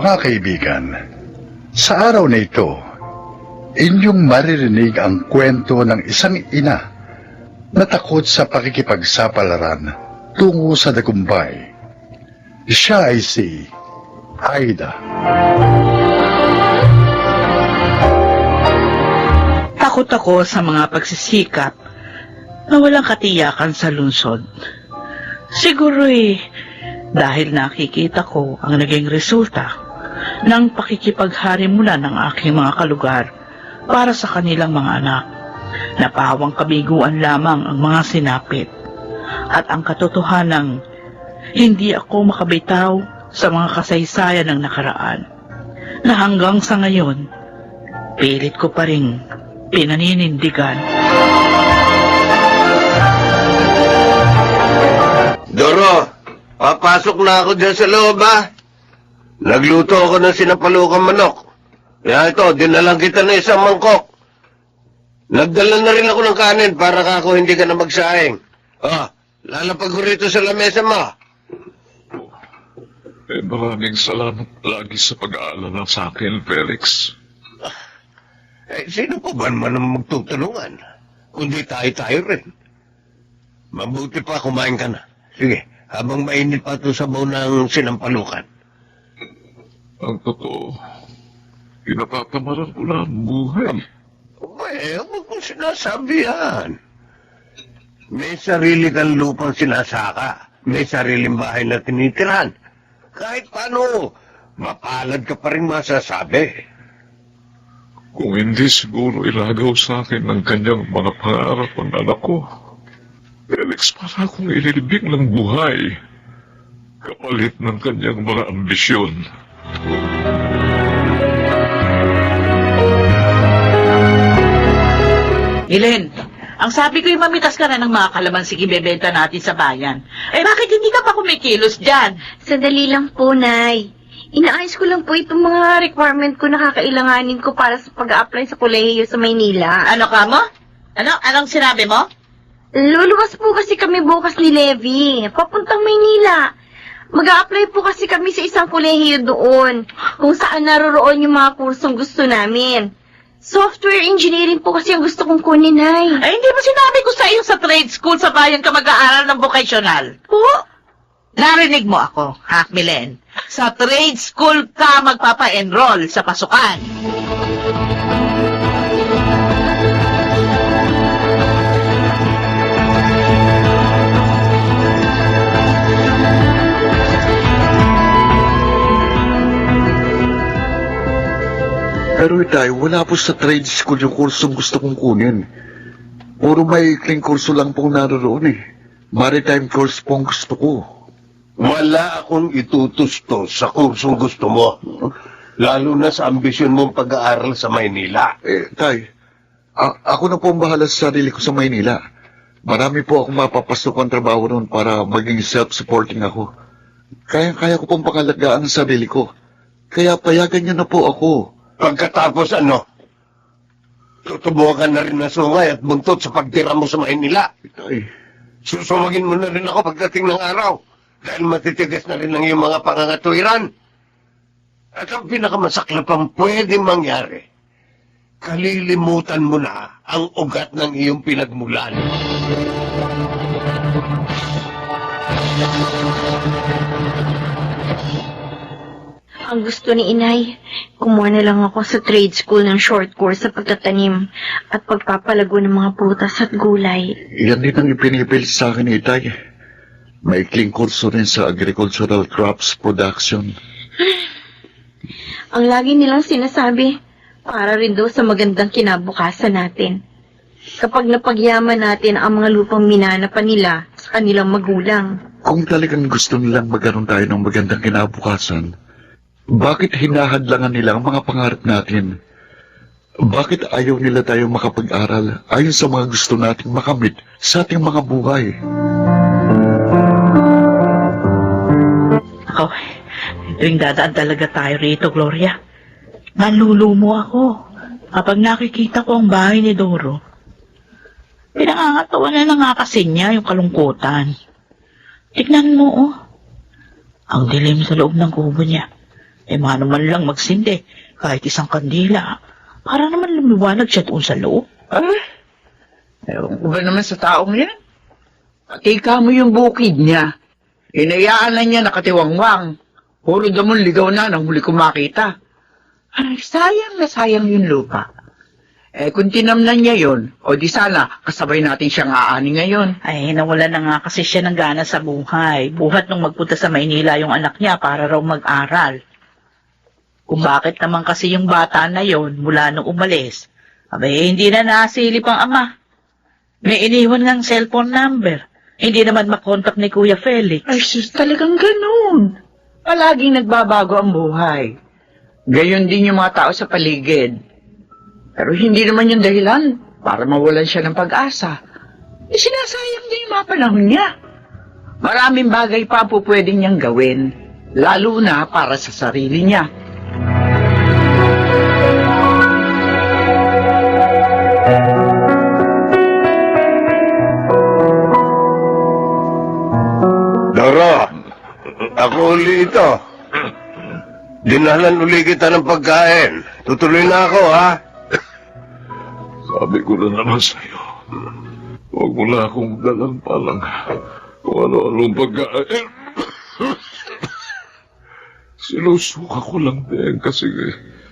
Mga kaibigan, sa araw na ito, inyong maririnig ang kwento ng isang ina na takot sa pakikipagsapalaran tungo sa dagumpay. Siya ay si Aida. Takot ako sa mga pagsisikap na walang katiyakan sa lungsod. Siguro'y dahil nakikita ko ang naging resulta ng pakikipagharimulan ng aking mga kalugar para sa kanilang mga anak. Napahawang kabiguan lamang ang mga sinapit at ang katotohanang hindi ako makabitaw sa mga kasaysayan ng nakaraan na hanggang sa ngayon pilit ko pa rin pinaninindigan. Doro, papasok na ako dyan sa loob, ha? Nagluto ako ng sinapalukang manok. Kaya ito, dinalang kita na isang mangkok. Nagdala na rin ako ng kanin para kako hindi ka na magsaing. Lalapag ko rito sa lamesa mo. Maraming salamat lagi sa pag-aalala sa akin, Felix. Sino pa ba naman ang magtutulungan? Kundi tayo-tayo rin. Mabuti pa kumain ka na. Sige, habang mainit pa ito sabaw ng sinampalukan. Ang totoo, pinatatamaran ko na ang buhay. Huwag kong sinasabi yan. May sarili kang lupang sinasaka. May sariling bahay na tinitirahan. Kahit paano, mapalad ka pa rin masasabi. Kung hindi siguro ilagaw sa akin ng kanyang mga pangarap ang anak ko, Felix, para akong ililibing ng buhay, kapalit ng kanyang mga ambisyon. Elen, ang sabi ko yung mamitas ka na ng mga kalamansi ibebenta natin sa bayan. Bakit hindi ka pa kumikilos dyan? Sandali lang po, Nay. Inaayos ko lang po itong mga requirement ko na kakailanganin ko para sa pag-a-apply sa kolehiyo sa Maynila. Ano ka mo? Anong sinabi mo? Luluwas po kasi kami bukas ni Levi, papuntang Maynila. Mag-a-apply po kasi kami sa isang kolehiyo doon, kung saan naroroon yung mga kursong gusto namin. Software engineering po kasi ang gusto kong kunin, Nay. Hindi ba sinabi ko sa iyo sa trade school sa bayan ka mag-aaral ng vocational? Po? Narinig mo ako, ha, Milen? Sa trade school ka magpapa-enroll sa pasukan. Pero tayo, wala po sa trade school yung kursong gusto kong kunin. Puro maikling kurso lang pong naroon eh. Maritime course pong gusto ko. Wala akong itutustos sa kursong gusto mo. Lalo na sa ambisyon mong pag-aaral sa Maynila. Ako na po ang bahala sa sarili ko sa Maynila. Marami po akong mapapasok ang trabaho noon para maging self-supporting ako. Kaya ko pong pangalagaan ang sarili ko. Kaya payagan niyo na po ako. Pagkatapos tutubukan na rin na sungay at buntot sa pagtira mo sa Maynila. Susumagin mo na rin ako pagdating ng araw dahil matitigas na rin ang iyong mga pangangatuwiran. At ang pinakamasaklapang pwedeng mangyari, kalilimutan mo na ang ugat ng iyong pinagmulan. Ang gusto ni Inay, kumuha na lang ako sa trade school ng short course sa pagtatanim at pagpapalago ng mga prutas at gulay. Yan din ang ipinipilit sa akin, Itay. Maikling kurso rin sa agricultural crops production. Ang lagi nilang sinasabi, para rin daw sa magandang kinabukasan natin. Kapag napagyaman natin ang mga lupang minana pa nila sa kanilang magulang. Kung talagang gusto nilang magkaroon tayo ng magandang kinabukasan, bakit hinahadlangan nila ang mga pangarap natin? Bakit ayaw nila tayo makapag-aral ayon sa mga gusto nating makamit sa ating mga buhay? Ako, tuwing dadaan talaga tayo rito, Gloria. Nalulumo ako kapag nakikita ko ang bahay ni Doro. Pinangangatawan na nga kasi niya yung kalungkutan. Tignan mo, oh. Ang dilim sa loob ng kubo niya. mano man lang magsindi, kahit isang kandila, para naman lumiwanag siya doon sa loob. Ewan ko ba naman sa taong yan? Pati ka mo yung bukid niya. Inayaan na niya nakatiwangwang. Puro damon ligaw na nang huli ko makita. Ay, sayang na sayang yung lupa. Kung tinamnan niya yon, o di sana kasabay natin siyang aani ngayon. Ay, nawala na nga kasi siya ng gana sa buhay. Buhat nung magpunta sa Maynila yung anak niya para raw mag-aral. Kung bakit naman kasi yung bata na yon mula nung umalis, abay, hindi na nasilip ang ama. May iniwan ng cellphone number. Hindi naman makontak ni Kuya Felix. Ay, sus, talagang ganun. Palaging nagbabago ang buhay. Gayon din yung mga tao sa paligid. Pero hindi naman yung dahilan para mawalan siya ng pag-asa. Sinasayang din yung mga panahon niya. Maraming bagay pa po pwede niyang gawin, lalo na para sa sarili niya. Doro, ako uli ito. Dinalan uli kita ng pagkain. Tutuloy na ako, ha? Sabi ko na naman sa'yo, huwag mo na akong dalang palang kung ano-anong pagkain. Sinusuka ko lang din kasi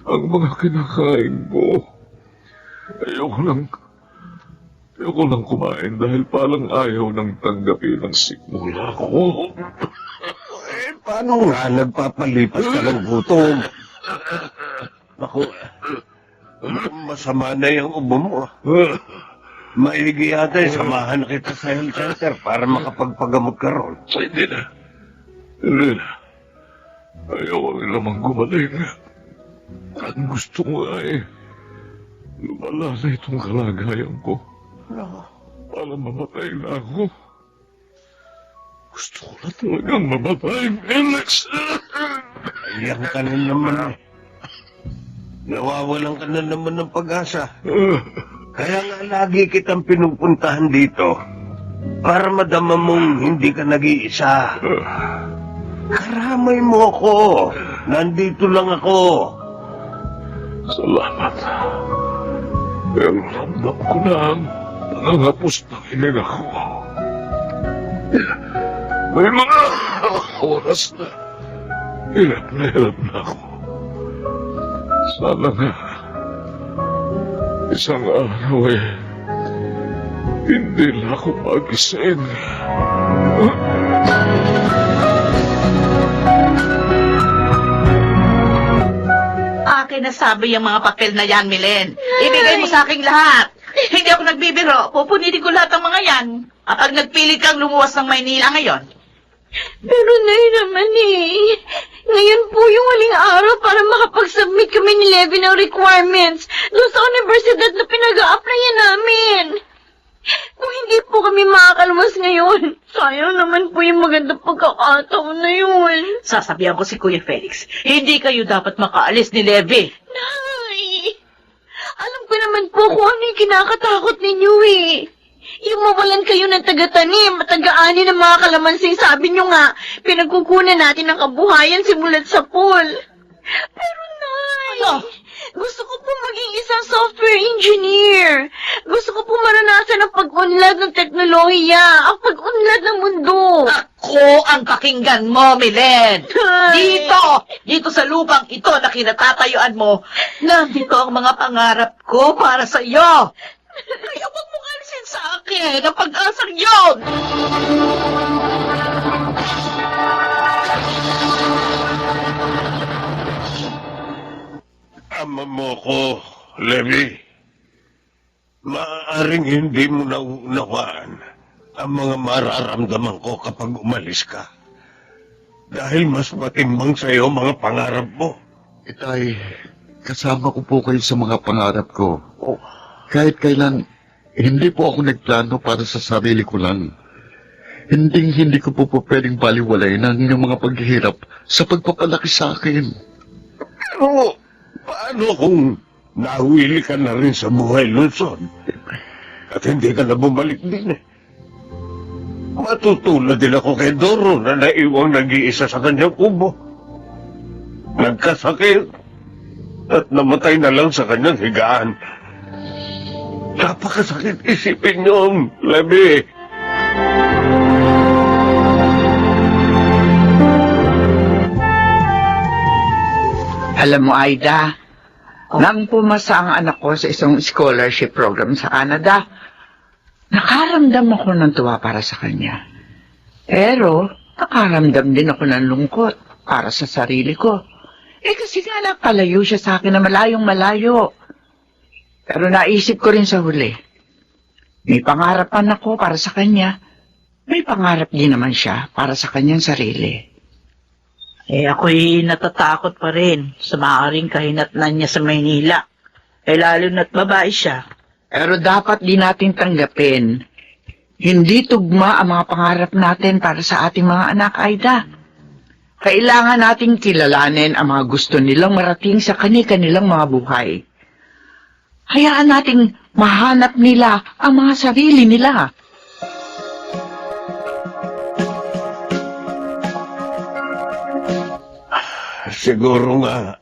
ang mga kinakain mo. Ayoko lang kumain dahil palang ayaw nang tanggapin ang sikmula ko. Paano nga nagpapalipas ka ng gutom? Ako, masama na yung ubo mo. Maigi yata samahan na kita sa health center para makapagpagamot ka ron. Hindi na. Ayaw ko namang gumaling. Ang gusto ko ay lumala na itong kalagayan ko. Para mamatay na ako. Gusto ko na talagang mamatay, Felix. Ayan ka na naman eh. Nawawalan ka na naman ng pag-asa. Kaya nga lagi kitang pinupuntahan dito para madama mong hindi ka nag-iisa. Karamay mo ako. Nandito lang ako. Salamat. Pero ramdam ko na ang nangangapos ng hininga ko. May mga oras na hirap na ako. Sana nga isang araw hindi na ako magising. Akin na sabi yung mga papel na yan, Milen. Ibigay mo sa aking lahat. Hindi ako nagbibiro. Pupunitin ko lahat ng mga yan. At pag nagpilit kang lumuwas ng Maynila ngayon, Pero Nay naman ngayon po yung huling araw para makapag-submit kami ni Levy ng requirements doon sa universidad na pinag-a-applyan namin. Kung hindi po kami makakalumas ngayon, sayang naman po yung magandang pagkakataon na yun. sasabihan ko si Kuya Felix, hindi kayo dapat makaalis ni Levy. Nay, alam ko naman po kung ano yung kinakatakot ninyo Yung mawalan kayo ng taga-tanim at taga-ani ng mga kalamansing, sabi nyo nga, pinagkukunan natin ng kabuhayan simulat sa pool. Pero Nay, gusto ko po maging isang software engineer. Gusto ko po maranasan ang pag-unlad ng teknolohiya, ang pag-unlad ng mundo. Ako ang pakinggan mo, Milen. Ay. Dito sa lupang ito na kinatatayuan mo, nandito ang mga pangarap ko para sa iyo. Kaya huwag mong alisin sa akin ang pag-asang yun. Ama mo ko, Levi. Maaaring hindi mo naunawaan ang mga mararamdaman ko kapag umalis ka. Dahil mas matimbang sa iyo mga pangarap mo. Itay, kasama ko po kayo sa mga pangarap ko. Kahit kailan, hindi po ako nagplano para sa sarili ko lang. Hindi ko po pwedeng baliwalayin ang inyong mga paghihirap sa pagpapalaki sa akin. Pero, paano kung nahuwili ka na rin sa buhay lungsod? At hindi ka na bumalik din Matutulad din ako kay Doro na naiwang nag-iisa sa kanyang kubo. nagkasakit at namatay na lang sa kanyang higaan. Napakasakit isipin yun, Levy. Alam mo, Aida, nang pumasa ang anak ko sa isang scholarship program sa Canada, nakaramdam ako ng tuwa para sa kanya. Pero, nakaramdam din ako ng lungkot para sa sarili ko. Kasi nga nakalayo siya sa akin na malayong malayo. Pero naisip ko rin sa huli, may pangarapan ako para sa kanya. May pangarap din naman siya para sa kanyang sarili. Ako'y natatakot pa rin sa maaaring kahinatnan niya sa Maynila. Lalo na't babae siya. Pero dapat din natin tanggapin, hindi tugma ang mga pangarap natin para sa ating mga anak, Aida. Kailangan nating kilalanin ang mga gusto nilang marating sa kani-kanilang mga buhay. Hayaan nating mahanap nila ang mga sarili nila. Siguro nga,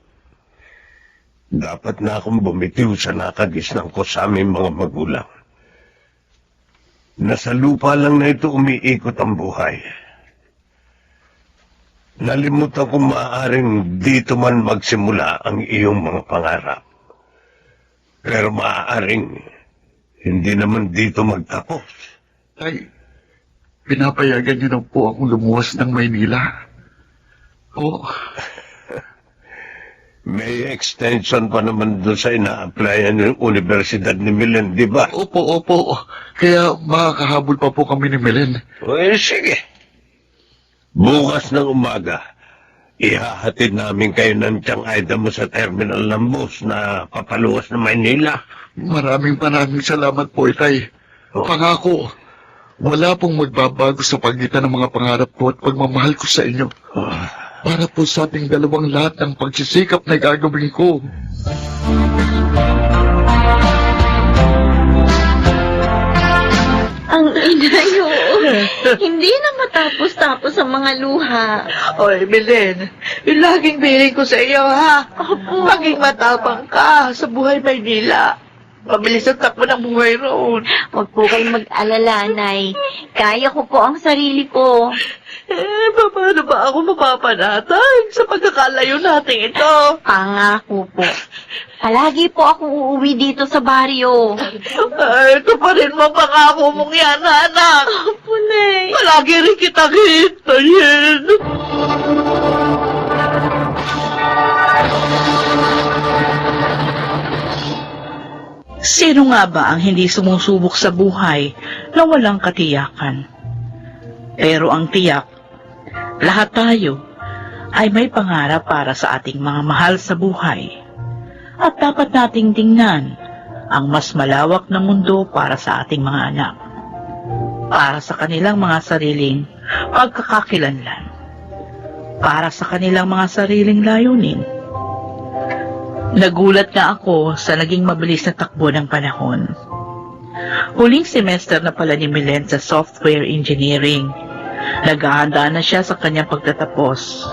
dapat na akong bumitiw sa nakagisnan ko sa aming mga magulang. Nasa lupa lang na ito umiikot ang buhay. Nalimutan kung maaaring dito man magsimula ang iyong mga pangarap. Pero maaaring hindi naman dito magtapos. Tay, pinapayagan niyo na po akong lumuwas ng Maynila. Oo. May extension pa naman doon sa ina-applyan yung Universidad ni Milen, di ba? Opo. Kaya makakahabol pa po kami ni Melen. Sige. Bukas ng umaga, ihahatid namin kayo ng Tiyang Aida mo sa terminal ng bus na papaluwas ng Maynila. Maraming salamat po, Itay. Pangako, wala pong magbabago sa pagitan ng mga pangarap ko at pagmamahal ko sa inyo. Para po sa ating dalawang lahat ng pagsisikap na gagawin ko. Ang ina niyo. Hindi na matapos-tapos ang mga luha. Oy, Belen, yung laging biling ko sa iyo, ha? Maging matapang ka sa buhay Maynila. Mabilis ang takbo ng buhay roon. Huwag po kayong mag-alala, Nay. Kaya ko po ang sarili ko. Paano ba ako mapapanatag sa pagkakalayo natin ito? Pangako po. Palagi po akong uuwi dito sa baryo. Ito pa rin mapangako mong yan, anak. Opo, Nay. Palagi rin kita hintayin. Sino nga ba ang hindi sumusubok sa buhay na walang katiyakan? Pero ang tiyak, lahat tayo ay may pangarap para sa ating mga mahal sa buhay. At dapat nating tingnan ang mas malawak na mundo para sa ating mga anak. Para sa kanilang mga sariling pagkakakilanlan. Para sa kanilang mga sariling layunin. Nagulat nga ako sa naging mabilis na takbo ng panahon. Huling semester na pala ni Milen sa software engineering. Naghahanda na siya sa kanyang pagtatapos.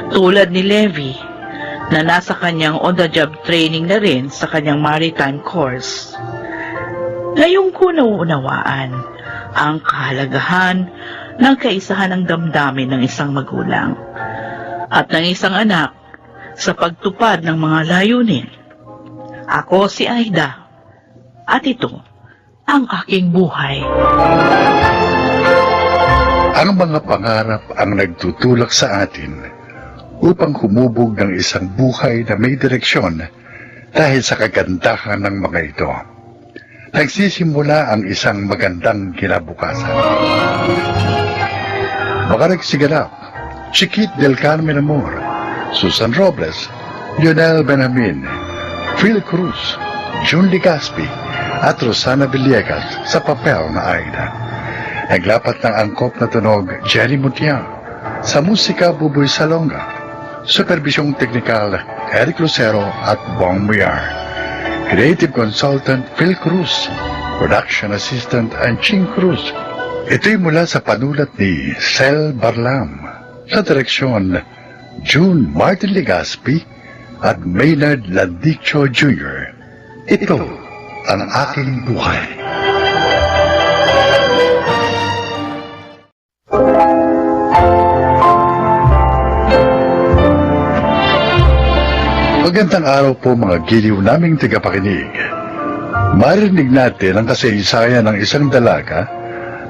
Tulad ni Levi, na nasa kanyang on-the-job training na rin sa kanyang maritime course. Ngayon ko nauunawaan ang kahalagahan ng kaisahan ng damdamin ng isang magulang at ng isang anak sa pagtupad ng mga layunin. Ako si Aida, at ito ang aking buhay. Ang mga pangarap ang nagtutulak sa atin upang humubog ng isang buhay na may direksyon dahil sa kagandahan ng mga ito. Nagsisimula ang isang magandang kinabukasan. Mga nagsiganap, Chiquit del Carmen Amor, Susan Robles, Lionel Benjamin, Phil Cruz, June Ligaspi, at Rosana Villegas sa papel na Aida. Naglapat ng angkop na tunog, Jenny Mutiang, sa musika, Buboy Salonga, supervisyong teknikal, Eric Lucero at Bong Muyar. Creative Consultant, Phil Cruz, Production Assistant, Ching Cruz. Ito'y mula sa panulat ni Sel Barlam, sa direksyon June Martin Legaspi at Maynard Landicho Jr. Ito ang aking buhay. Magandang araw po mga giliw naming tagapakinig. Marinig natin ang kasaysayan ng isang dalaga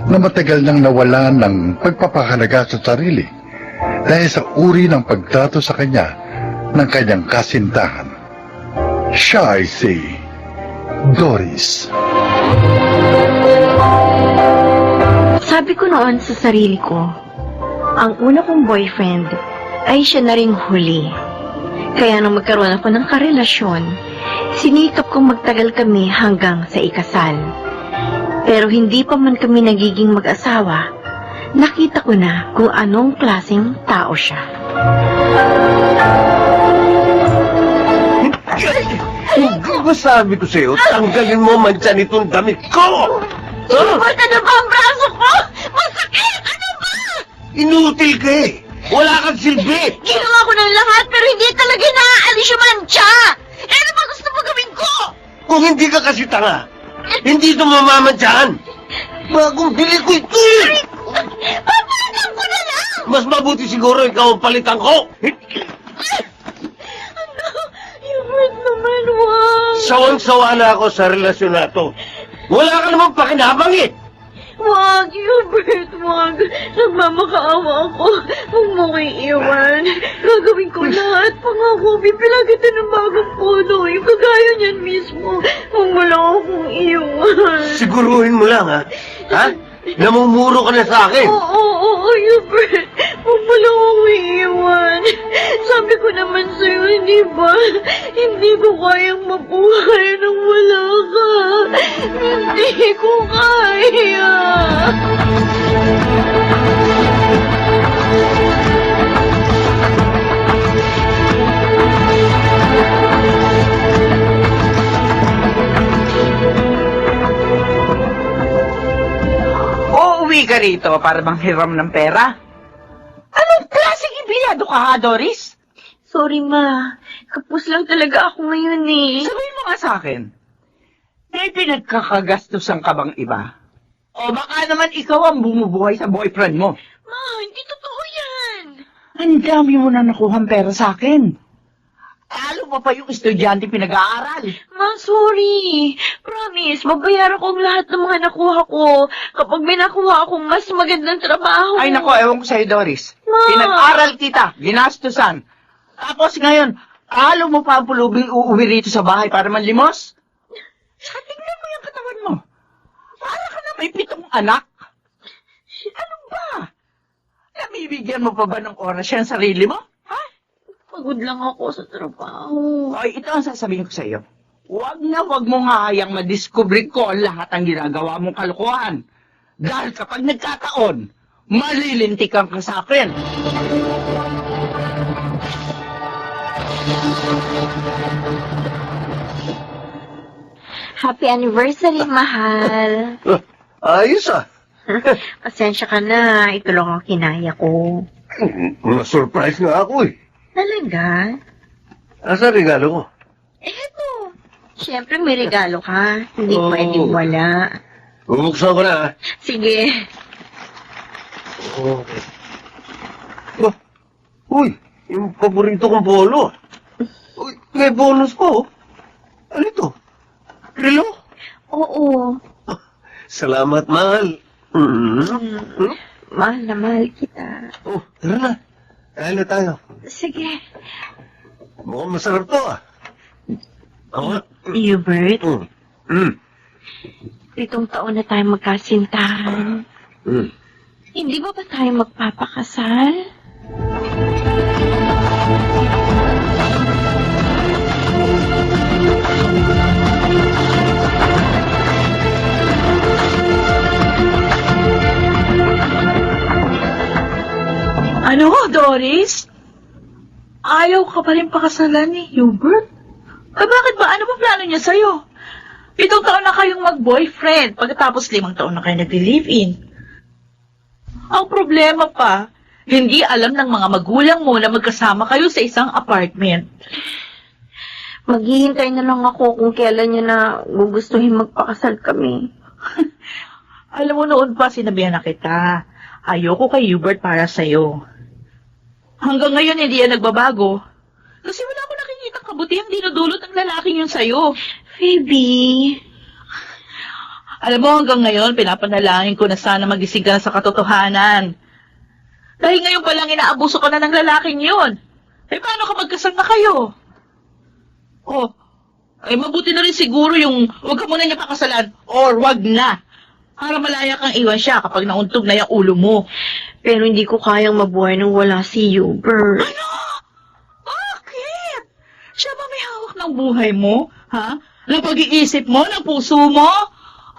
na matagal nang nawalan ng pagpapahalaga sa sarili dahil sa uri ng pagtrato sa kanya ng kanyang kasintahan. Siya ay si Doris. Sabi ko noon sa sarili ko, ang una kong boyfriend ay siya na ring huli. Kaya nung magkaroon ako ng karelasyon, sinikap kong magtagal kami hanggang sa ikasal. Pero hindi pa man kami nagiging mag-asawa, nakita ko na kung anong klaseng tao siya. Hindi ba sabi ko sa'yo, tanggalin mo man dyan itong damit ko! Inubat na ba ang braso ko? Masakit! Ano ba? Inutil ka eh! Wala kang silbi! Ginawa ko ng lahat pero hindi talaga naaalis yung mantsa! Eh, ano ba gusto mo gawin ko? Kung hindi ka kasi tanga, hindi ito mamamantsahan! Bagong bili ko ito eh! Papalitan ko na lang! Mas mabuti siguro ikaw ang palitan ko! Ano? Hubert naman, wag! Sawang-sawa na ako sa relasyon na to. Wala ka namang pakinabang eh! Wag, Hubert, wag. Nagmamakaawa ako. Huwag mo ko'y iwan. Gagawin ko lahat. Pangako, bibilang kita ng bagong puno. Yung kagaya niyan mismo. Huwag mo lang akong iwan. Siguruhin mo lang ha? Ha? Namumuro ka na sa akin! Oo, Hubert. Huwag mo lang akong iwan. Sabi ko naman sa'yo, hindi ba? Hindi ko kayang mabuhay nang wala ka. Hindi ko kaya. Uuwi ka rito para manghiram ng pera? Anong klaseng ibiyado ka, ha, Doris? Sorry, Ma. Kapos lang talaga ako ngayon eh. Sabihin mo nga sa akin, may pinagkakagastusan ka bang iba? O baka naman ikaw ang bumubuhay sa boyfriend mo? Ma, hindi totoo yan. Ang dami mo na nakuhang pera sa akin. Talo mo pa yung estudyante pinag-aaral. Ma, sorry. Promise, mabayaran ko ang lahat ng mga nakuha ko kapag may nakuha akong mas magandang trabaho. Ay nako, ewan ko sa'yo, Doris. Ma! Pinag-aral kita, ginastusan. Tapos ngayon, talo mo pa ang pulubing uuwi rito sa bahay para manlimos? Saka tingnan mo yung katawan mo. Para ka na may 7 anak. Ano ba? Namibigyan mo pa ba ng oras yan sarili mo? Ha? Pagod lang ako sa trabaho. Ay, ito ang sasabihin ko sa iyo. Huwag na huwag mong hahayang madiskubre ko ang lahat ang ginagawa mong kalokohan. Dahil kapag nagkataon, malilintikan ka sa akin. Happy anniversary, mahal. Ayos ah! Pasensya ka na. Ito lang ang kinaya ko. Na-surprise nga ako eh. Talaga? Asa regalo ko? Eto. Siyempre may regalo ka. Hindi Oo. pwedeng wala. Bubuksan ko na ah. Sige. Okay. Bah, uy, yung paborito kong polo. Uy, may bonus po. Ano ito? Relo? Oo. Salamat, mahal. Mahal na mahal kita. Oh, tara na. Kaya na tayo. Sige. Mukhang masarap to ah. Ako? Hubert, Mm. 7 taon na tayo magkasintahan. Mm. Hindi ba tayo magpapakasal? Ano, Doris? Ayaw ka pa rin pakasalan ni Hubert? Ay, bakit ba? Ano ba plano niya sa'yo? 7 taon na kayong mag-boyfriend, pagkatapos 5 taon na kayo nag-live-in. Ang problema pa, Hindi alam ng mga magulang mo na magkasama kayo sa isang apartment. Maghihintay na lang ako kung kailan niya na gugustuhin magpakasal kami. Alam mo, noon pa sinabihan na kita. Ayoko kay Hubert para sa'yo. Hanggang ngayon hindi yan nagbabago. Kasi wala ko nakikita kabutihang dinudulot ng lalaking yun sa'yo. Phoebe, Alam mo, hanggang ngayon, pinapanalangin ko na sana magising ka na sa katotohanan. Dahil ngayon palang inaabuso ka na ng lalaking yun. Eh, paano ka magkasal na kayo? Oh, ay mabuti na rin siguro yung huwag ka muna niya pakasalan or wag na. Para malaya kang iwan siya kapag nauntog na yung ulo mo. pero hindi ko kayang mabuhay nang wala si Hubert. Ano? Bakit? Siya ba may hawak ng buhay mo? Ha? Ng pag-iisip mo? Ng puso mo?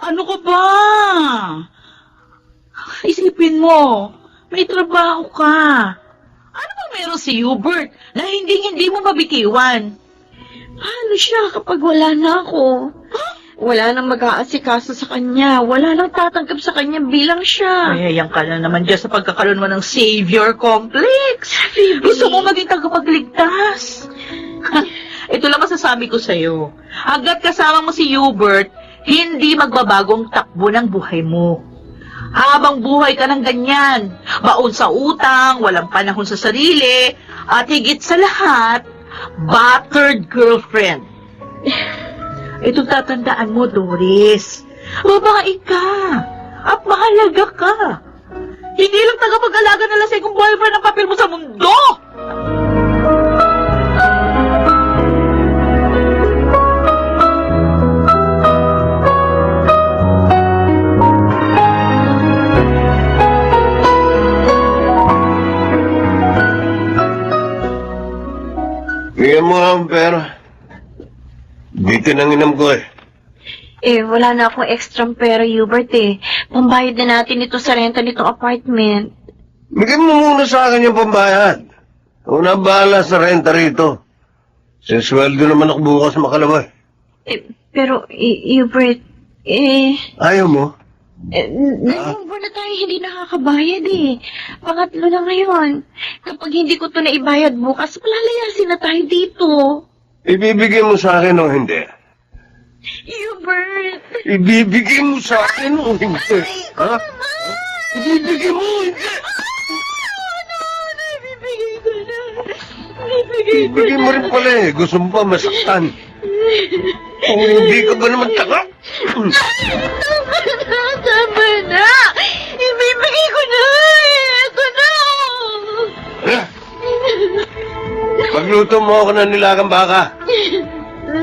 Ano ka ba? Isipin mo, may trabaho ka. Ano ba meron si Hubert na hindi mo mabitiwan? Paano siya kapag wala na ako? Wala nang mag-aasikaso sa kanya. Wala nang tatanggap sa kanya bilang siya. Ayayang ka na naman dyan sa pagkakaroon mo ng savior complex. Gusto mo maging tagapagligtas. Ito lang masasabi ko sa'yo. Agad kasama mo si Hubert, hindi magbabagong takbo ng buhay mo. Habang buhay ka ng ganyan, baon sa utang, walang panahon sa sarili, at higit sa lahat, battered girlfriend. Ito tatandaan mo, Doris. Babae ka. At mahalaga ka. Hindi lang tagapag-alaga na lasing kung boyfriend ang papel mo sa mundo. Bigyan mo nga ang pera. Dito nang inam ko eh. Wala na akong extra pera, Hubert Pambayad na natin ito sa renta nitong apartment. Bigyan mo muna sa akin yung pambayad. Ako na bahala sa renta rito. Sisweldo naman ako bukas makalawa. Pero, Hubert, Ayaw mo? dalawang buwan na tayo hindi nakakabayad Pangatlo na ngayon. Kapag hindi ko to naibayad bukas, malalayasin na tayo dito. Ibibigay mo sa akin o hindi? Hubert! Ibibigay mo sa akin o hindi? Ha? Ibibigay mo o hindi? Ibibigay ko na. Ibibigay mo rin pala eh. Gusto mo pa masaktan. Kung hindi ka ba naman taka? Tama na! Ibibigay ko na! Ito na! Pagluto mo ako ng nilagang baka.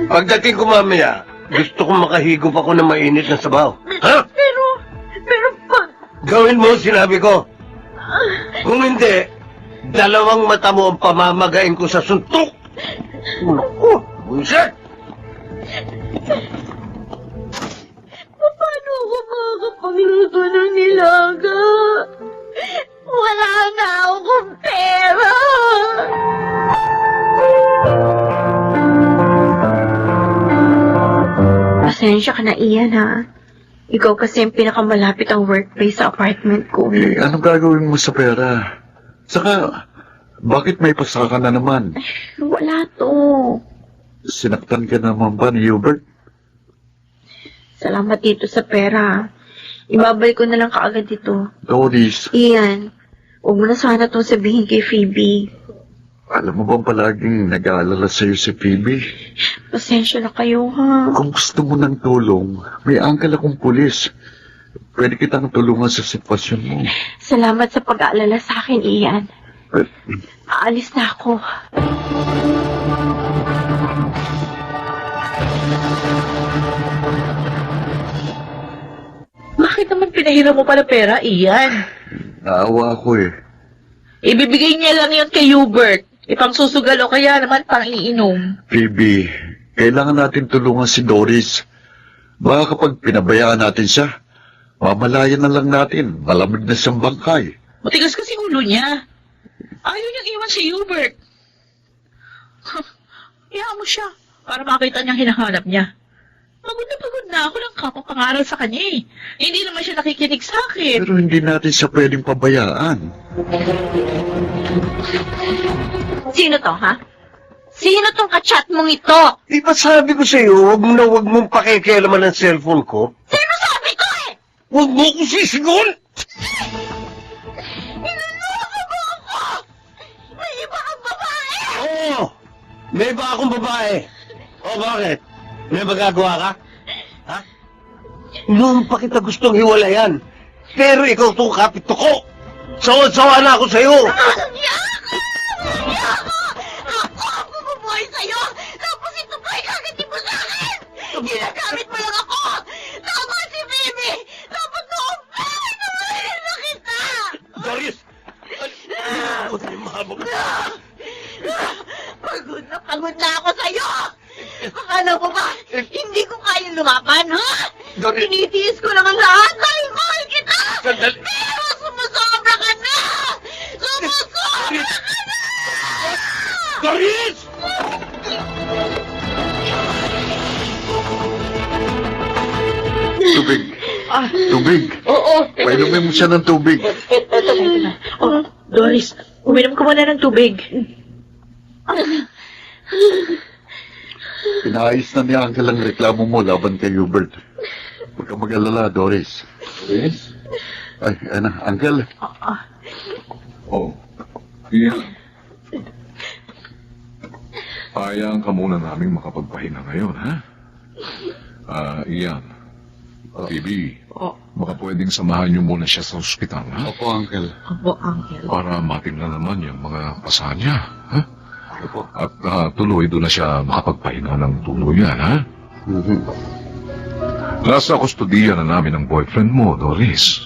Pagdating ko mamaya, gusto kong makahigop ako ng mainit na sabaw. Ha? Pero pag... Gawin mo, sinabi ko. Kung hindi, dalawang mata mo ang pamamagain ko sa suntok. Naku, buisit! Paano ako makakapagluto ng nilaga? Wala na akong pera! Pasensya ka na, Ian, ha? Ikaw kasi yung pinakamalapit ang workplace sa apartment ko. Anong gagawin mo sa pera? Saka, bakit may pasaka na naman? Wala to. Sinaktan ka naman ba ni Hubert? Salamat dito sa pera. Ibabalik ko na lang kaagad ito. Doris, Ian, huwag mo na sana itong sabihin kay Phoebe. alam mo bang palaging nag-aalala sa'yo si Phoebe? Pasensya na kayo, ha? Kung gusto mo ng tulong, may angkal akong pulis. Pwede kitang tulungan sa sitwasyon mo. Salamat sa pag-aalala sa akin, Ian. Aalis na ako. Bakit naman pinahiram mo pala pera, Ian? Naawa ako eh. Ibibigay niya lang yon kay Hubert. Ipang susugal o kaya naman pang iinom. Phoebe, kailangan natin tulungan si Doris. Baka kapag pinabayaan natin siya, mamalayan na lang natin. Malamig na siyang bangkay. Matigas kasi ulo niya. Ayaw niyang iwan si Hubert. Hayaan mo siya para makita niyang hinahanap niya. Pagod na ako ng kapapangaral sa kanya eh. Hindi naman siya nakikinig sa akin. Pero hindi natin siya pwedeng pabayaan. Sino to, ha? Sino tong kachat mong ito? Di ba sabi ko sa'yo, huwag mong pakikialaman ng cellphone ko? Sino sabi ko eh? Huwag mo ko sisigon! Niloloko mo ako! May iba kang babae! Oo! May iba akong babae. O bakit? May magagawa ka? Ha? Noon pa kita gustong hiwalayan. Pero ikaw itong kapito ko. Sawa-sawa na ako sa'yo. Ako ang bumubuhay sa'yo! Tapos ito pa ikagati mo sa akin! Ginagamit mo lang ako! Tama si Bibi! Dapat noong bakit naman na kita! Doris! Ano tayo mahabog? Pagod na ako sa'yo! Akala mo ba, hindi ko kaya lumaban, ha? Doris! Tinitiis ko lang ang lahat dahil mahal kita! Sandali! Pero sumusobra ka na! Sumusobra ka na! Doris! Tubig. Tubig. Oo. Painumin mo siya ng tubig. Ito na. Oh, Doris, uminom ka muna ng tubig. Pinaayos na ni Uncle ang reklamo mo laban kay Hubert. Huwag kang mag-alala, Doris. Doris? Ay, ano, Uncle? Oh, Ian. Hayaan ka muna naming makapagpahinga ngayon, ha? Ian. Phoebe, Oh, baka pwedeng samahan niyo muna siya sa ospital, ha? Opo, Uncle. opo, Angel. Para matingnan naman yung mga pasa niya, ha? Opo. At tuloy doon na siya makapagpahinga ng tuluyan, ha? Mhm. Nasa kustodiya na namin ang boyfriend mo, Doris.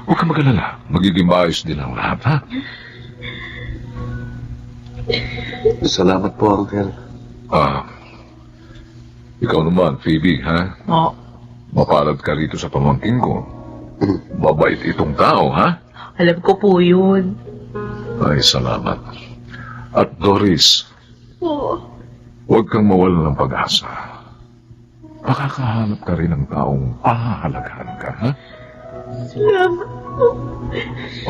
Huwag ka mag-alala. Magiging maayos din ang lahat, ha? Salamat po, Uncle. Ikaw naman, Phoebe, ha? Oh, Mapalad ka rito sa pamangkin ko. Mabait itong tao, ha? alam ko po yun. Ay, salamat. At Doris, Oo. huwag kang mawala ng pag-asa. Makakahanap ka rin ng taong pahahalagahan ka, ha? Salamat po.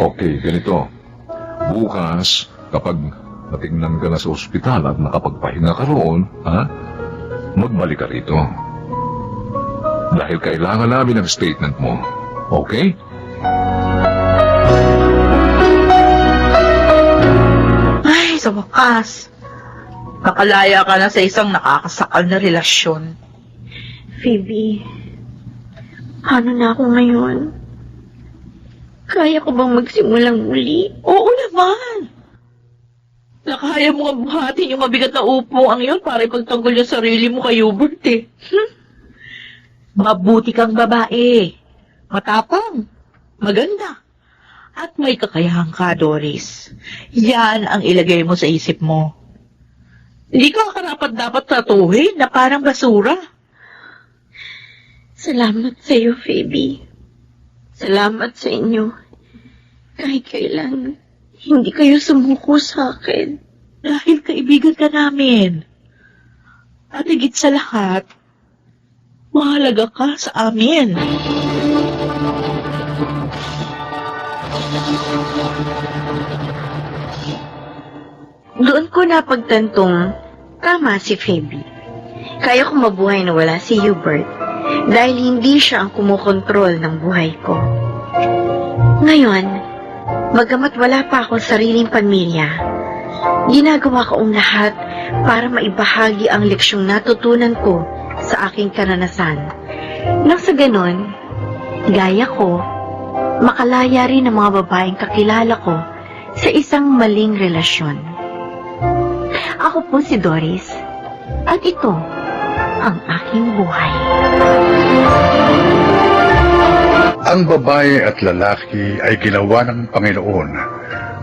Okay, ganito. Bukas, kapag natingnan ka na sa ospital at nakapagpahinga ka roon, ha? Magbalik ka rito. Dahil kailangan namin ang statement mo. Okay? Ay, sa wakas. Nakalaya ka na sa isang nakakasakal na relasyon. Phoebe, ano na ako ngayon? Kaya ko bang magsimulang muli? Oo naman. Nakaya mo nga buhatin yung mabigat na upo ang yun para ipagtanggol yung sarili mo kay Hubert eh. Mabuti kang babae. Matapang. Maganda. At may kakayahan ka, Doris. Yan ang ilagay mo sa isip mo. Hindi ka karapat dapat tratuhin na parang basura. Salamat sa iyo, Phoebe. Salamat sa inyo. Kahit kailan, hindi kayo sumuko sa akin. Dahil kaibigan ka namin. At higit sa lahat, mahalaga ka sa amin. Doon ko napagtantong tama si Phoebe. Kaya ko mabuhay na wala si Hubert dahil hindi siya ang kumukontrol ng buhay ko. Ngayon, bagamat wala pa akong sariling pamilya, ginagawa ko ang lahat para maibahagi ang leksyong natutunan ko sa aking karanasan. Nang sa ganon, gaya ko, makalaya rin ang mga babaeng kakilala ko sa isang maling relasyon. Ako po si Doris, at ito ang aking buhay. Ang babae at lalaki ay ginawa ng Panginoon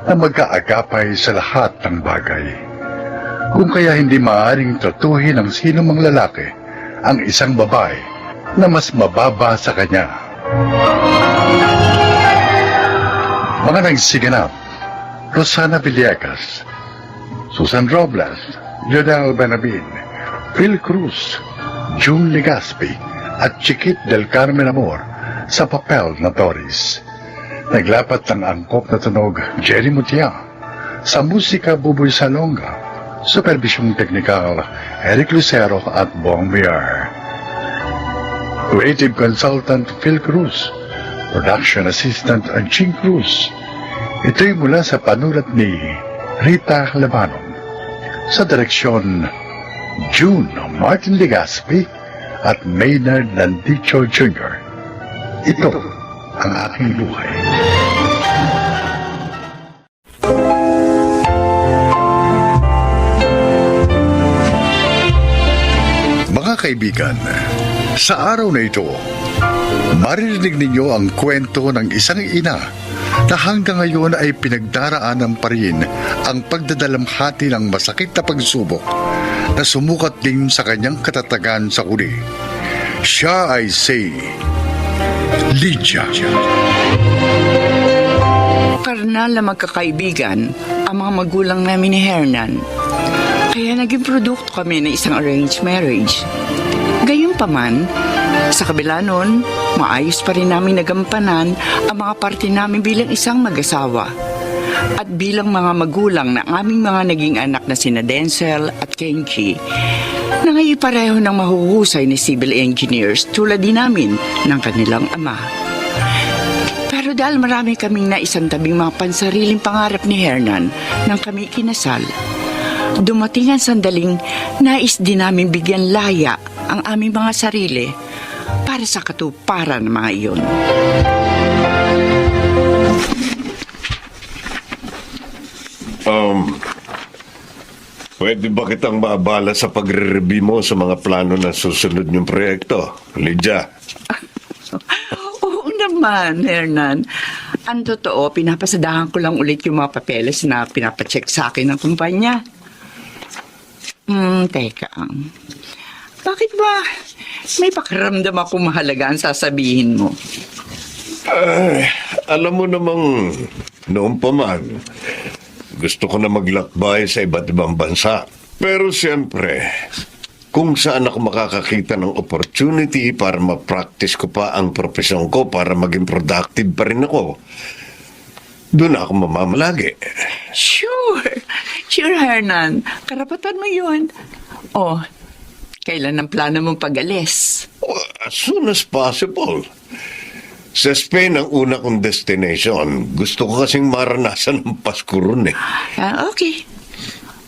na magkaagapay sa lahat ng bagay. Kung kaya hindi maaaring tratuhin ng sino mang lalaki ang isang babae na mas mababa sa kanya. Mga nagsiganap, Rosana Villegas, Susan Robles, Jodel Benabin, Phil Cruz, June Legaspi at Chiquit del Carmen Amor sa papel na Doris. Naglapat ng angkop na tunog Jerry Mutia. Sa musika Buboy Salonga. Supervisyong teknikal Eric Lucero at Bong Villar. Creative Consultant Phil Cruz. Production Assistant Ching Cruz. Ito'y mula sa panulat ni Rita Labanon. Sa direksyon June Martin Legaspi at Maynard Landicho Jr. Ito ang aking buhay. Mga kaibigan, sa araw na ito, maririnig ninyo ang kwento ng isang ina na hanggang ngayon ay pinagdaraanan pa rin ang pagdadalamhati ng masakit na pagsubok na sumukat din sa kanyang katatagan sa huli. Siya ay si Lydia. Karnal na magkakaibigan ang mga magulang namin ni Hernan. Kaya naging produkto kami ng isang arranged marriage. Gayunpaman, sa kabila nun, maayos pa rin namin nagampanan ang mga parte namin bilang isang mag-asawa. At bilang mga magulang ng aming mga naging anak na sina Denzel at Kenji, na ngayon pareho ng mahuhusay na civil engineers tulad din namin ng kanilang ama. Pero dahil marami kaming naisang tabing mga pansariling pangarap ni Hernan nang kami kinasal, dumating ang sandaling nais din namin bigyan laya ang aming mga sarili para sa katuparan ng mga iyon. Pwede ba kitang maabala sa pagre-review mo sa mga plano ng susunod niyong proyekto, Lydia? Oo naman, Hernan. Ang totoo, pinapasadahan ko lang ulit yung mga papeles na pinapacheck sa akin ng kumpanya. Teka. Bakit ba may pakiramdam ako mahalaga ang sasabihin mo? Alam mo namang noon pa man, gusto ko na maglakbay sa iba't ibang bansa. Pero siyempre, kung saan ako makakakita ng opportunity para ma-practice ko pa ang profesyon ko para maging productive pa rin ako, doon ako mamamalagi. Sure, Hernan. Karapatan mo yun. Oh, kailan ang plano mong pag-alis? As soon as possible. Sa Spain ang una kong destination. Gusto ko kasing maranasan ng Pasko ron eh. Okay.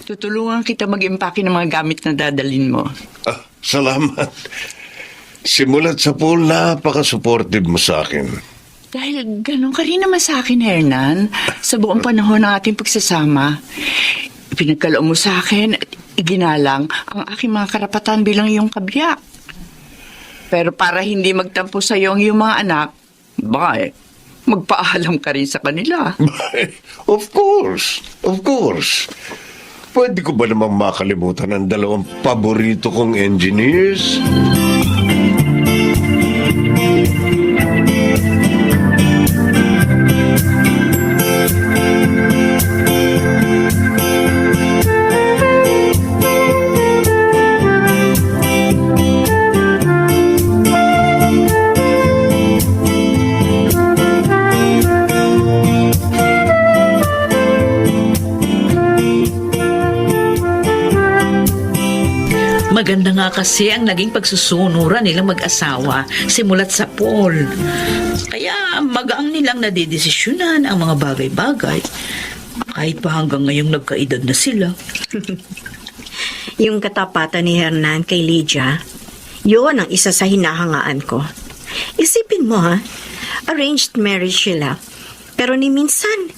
Tutulungan kita mag-impake ng mga gamit na dadalhin mo. Salamat. Simulat sa pool, napaka-supportive mo sa akin. Dahil ganun ka rin naman sa akin, Hernan. Sa buong panahon ng ating pagsasama, pinagkaloob mo sa akin at iginalang ang aking mga karapatan bilang iyong kabiyak. Pero para hindi magtampo sa iyo ang iyong mga anak, baka magpaalam ka rin sa kanila. Of course. Pwede ko ba namang makalimutan ang dalawang paborito kong engineers? Maganda nga kasi ang naging pagsusunuran nilang mag-asawa simulat sa Paul. Kaya magaang nilang nadidesisyonan ang mga bagay-bagay. Kahit pa hanggang ngayong nagkaedad na sila. Yung katapatan ni Hernan kay Lydia, yun ang isa sa hinahangaan ko. Isipin mo arranged marriage sila. Pero ni minsan,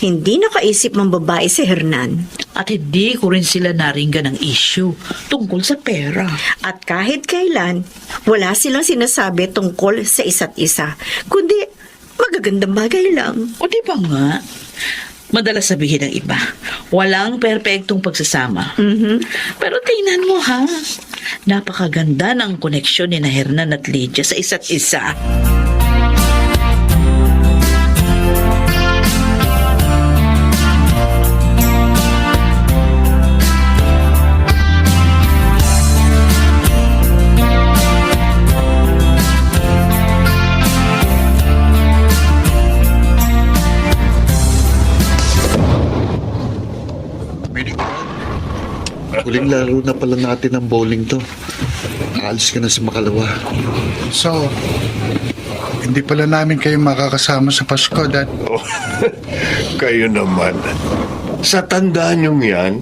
hindi nakaisip ng babae si Hernan. At hindi ko rin sila naringgan ng issue tungkol sa pera. At kahit kailan, wala silang sinasabi tungkol sa isa't isa, kundi magagandang bagay lang. O di ba nga? Madalas sabihin ng iba, walang perpektong pagsasama. Pero tingnan mo napakaganda ng koneksyon ni na Hernan at Lydia sa isa't isa. Huling laro na pala natin ng bowling to. Aalis ka na sa Makalawa. So, hindi pala namin kayo makakasama sa Pasko, Dad. Oh, kayo naman. Sa tandaan niyong yan,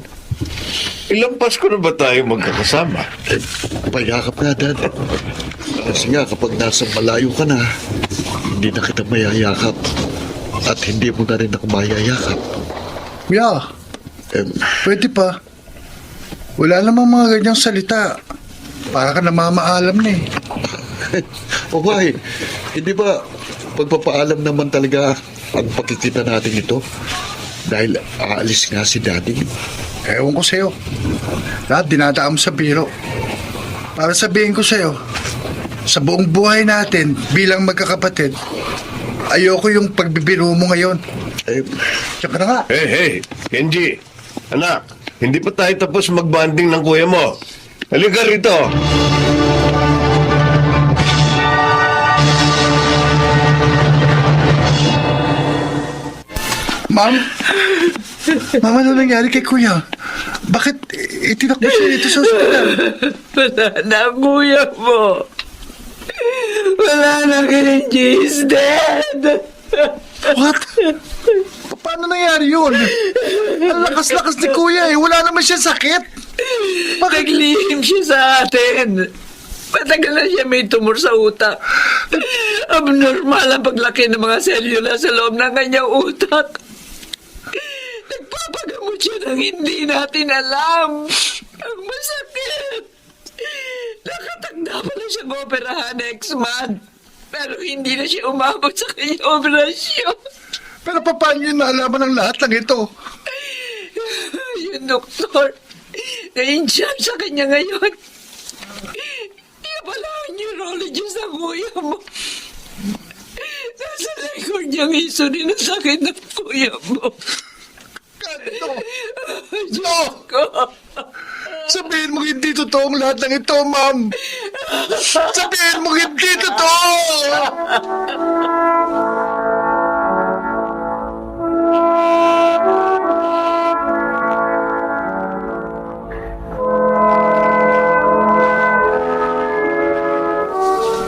ilang Pasko na ba tayo magkakasama? Payakap na, Dad. Kasi nga, kapag nasa malayo ka na, hindi na kita mayayakap. At hindi mo na rin ako mayayakap. Yeah, Eh, pwede pa. Wala namang mga ganyang salita. Para ka namamaalam na eh. O why? Hindi ba pagpapaalam naman talaga ang pagkikita natin ito? Dahil aalis nga si Daddy. Ewan ko sa'yo. Lahat dinadaan mo sa biro. Para sabihin ko sa'yo, sa buong buhay natin bilang magkakapatid, ayoko yung pagbibiro mo ngayon. Eh, Diyan ka na nga. Hey, Kenji. Anak, hindi pa tayo tapos magbanding ng kuya mo. Halika rito. Ma'am? Ma'am, ano nangyari kay kuya? Bakit itinakbo siya dito sa ospital? Wala na, kuya mo. Wala na, Kenji is dead. What? Paano nangyari yun? Ang lakas-lakas ni kuya eh. Wala naman siya sakit. Bakit? Naglihim siya sa atin. Matagal na siya may tumor sa utak. Abnormal ang paglaki ng mga selula sa loob ng kanyang utak. Nagpapagamot siya ng hindi natin alam. Ang masakit. Nakatanda pala siyang operahan next month. Pero hindi na siya umabot sa kanyang operasyon. Pero paano yun naalaman ng lahat ng ito? Yung doktor na-in-charge sa kanya ngayon. Iya pala ang neurologist ng kuya mo. Nasa likod niyang isunin ang sakit ng kuya mo. Ganito. Diyos ko. Sabihin mo hindi totoong lahat ng ito, ma'am. Sabihin mo hindi totoo.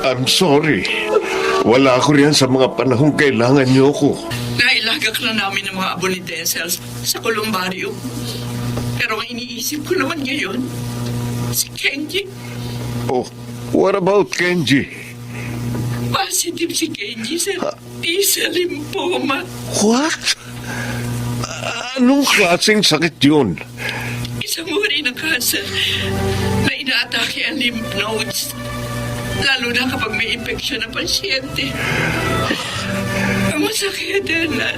I'm sorry. Wala ako riyan sa mga panahong kailangan niyo ko. Nailagak na namin ang mga abonidensels sa kolumbaryo. Pero ang iniisip ko naman ngayon, si Kenji. Oh, what about Kenji? Positive si Kenji sa T-cell lymphoma. What? Anong klaseng sakit yun? Isang uri ng cancer na inaatake ang lymph nodes. Lalo na kapag may infeksyon ng pasyente. Ang masakit na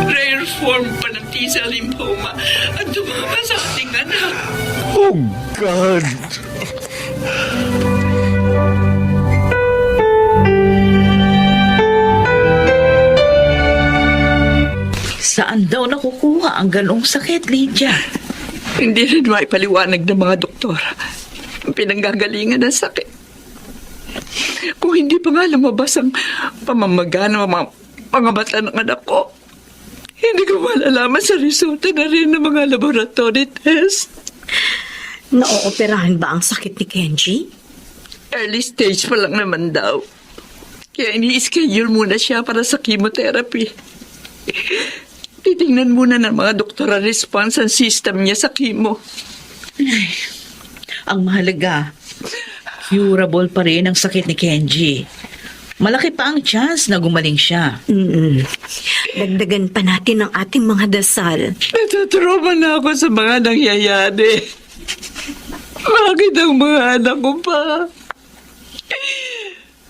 rare form pa ng T-cell lymphoma ang tumama sa ating anak. Oh, God! Saan daw nakukuha ang ganong sakit, Lydia? Hindi rin maipaliwanag ng mga doktor ang pinanggagalingan ng sakit. Kung hindi pa nga lumabas ang pamamaga ng mga mata ng anak ko, hindi ko malalaman sa resulta na rin ng mga laboratory test. Naooperahan ba ang sakit ni Kenji? Early stage pa lang naman daw. Kaya ini-schedule muna siya para sa chemotherapy. Titingnan muna ng mga doktor ang response ang system niya sa chemo. Ang mahalaga, curable pa rin ang sakit ni Kenji. Malaki pa ang chance na gumaling siya. Dagdagan pa natin ang ating mga dasal. Natutrauma na ako sa mga nangyayari. Bakit ang mga anak ko pa?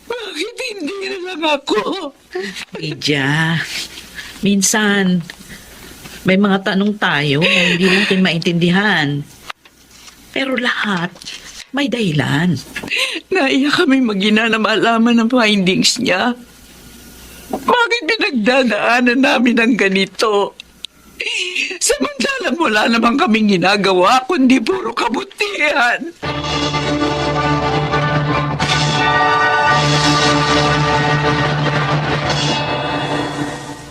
Bakit hindi na lang ako? Lydia, minsan, may mga tanong tayo na hindi natin maintindihan. Pero lahat, may dahilan. Naiyak kami mag-ina na malaman ang findings niya. Bakit pinagdadaanan namin ang ganito? Samantalang wala namang kaming ginagawa, kundi puro kabutihan.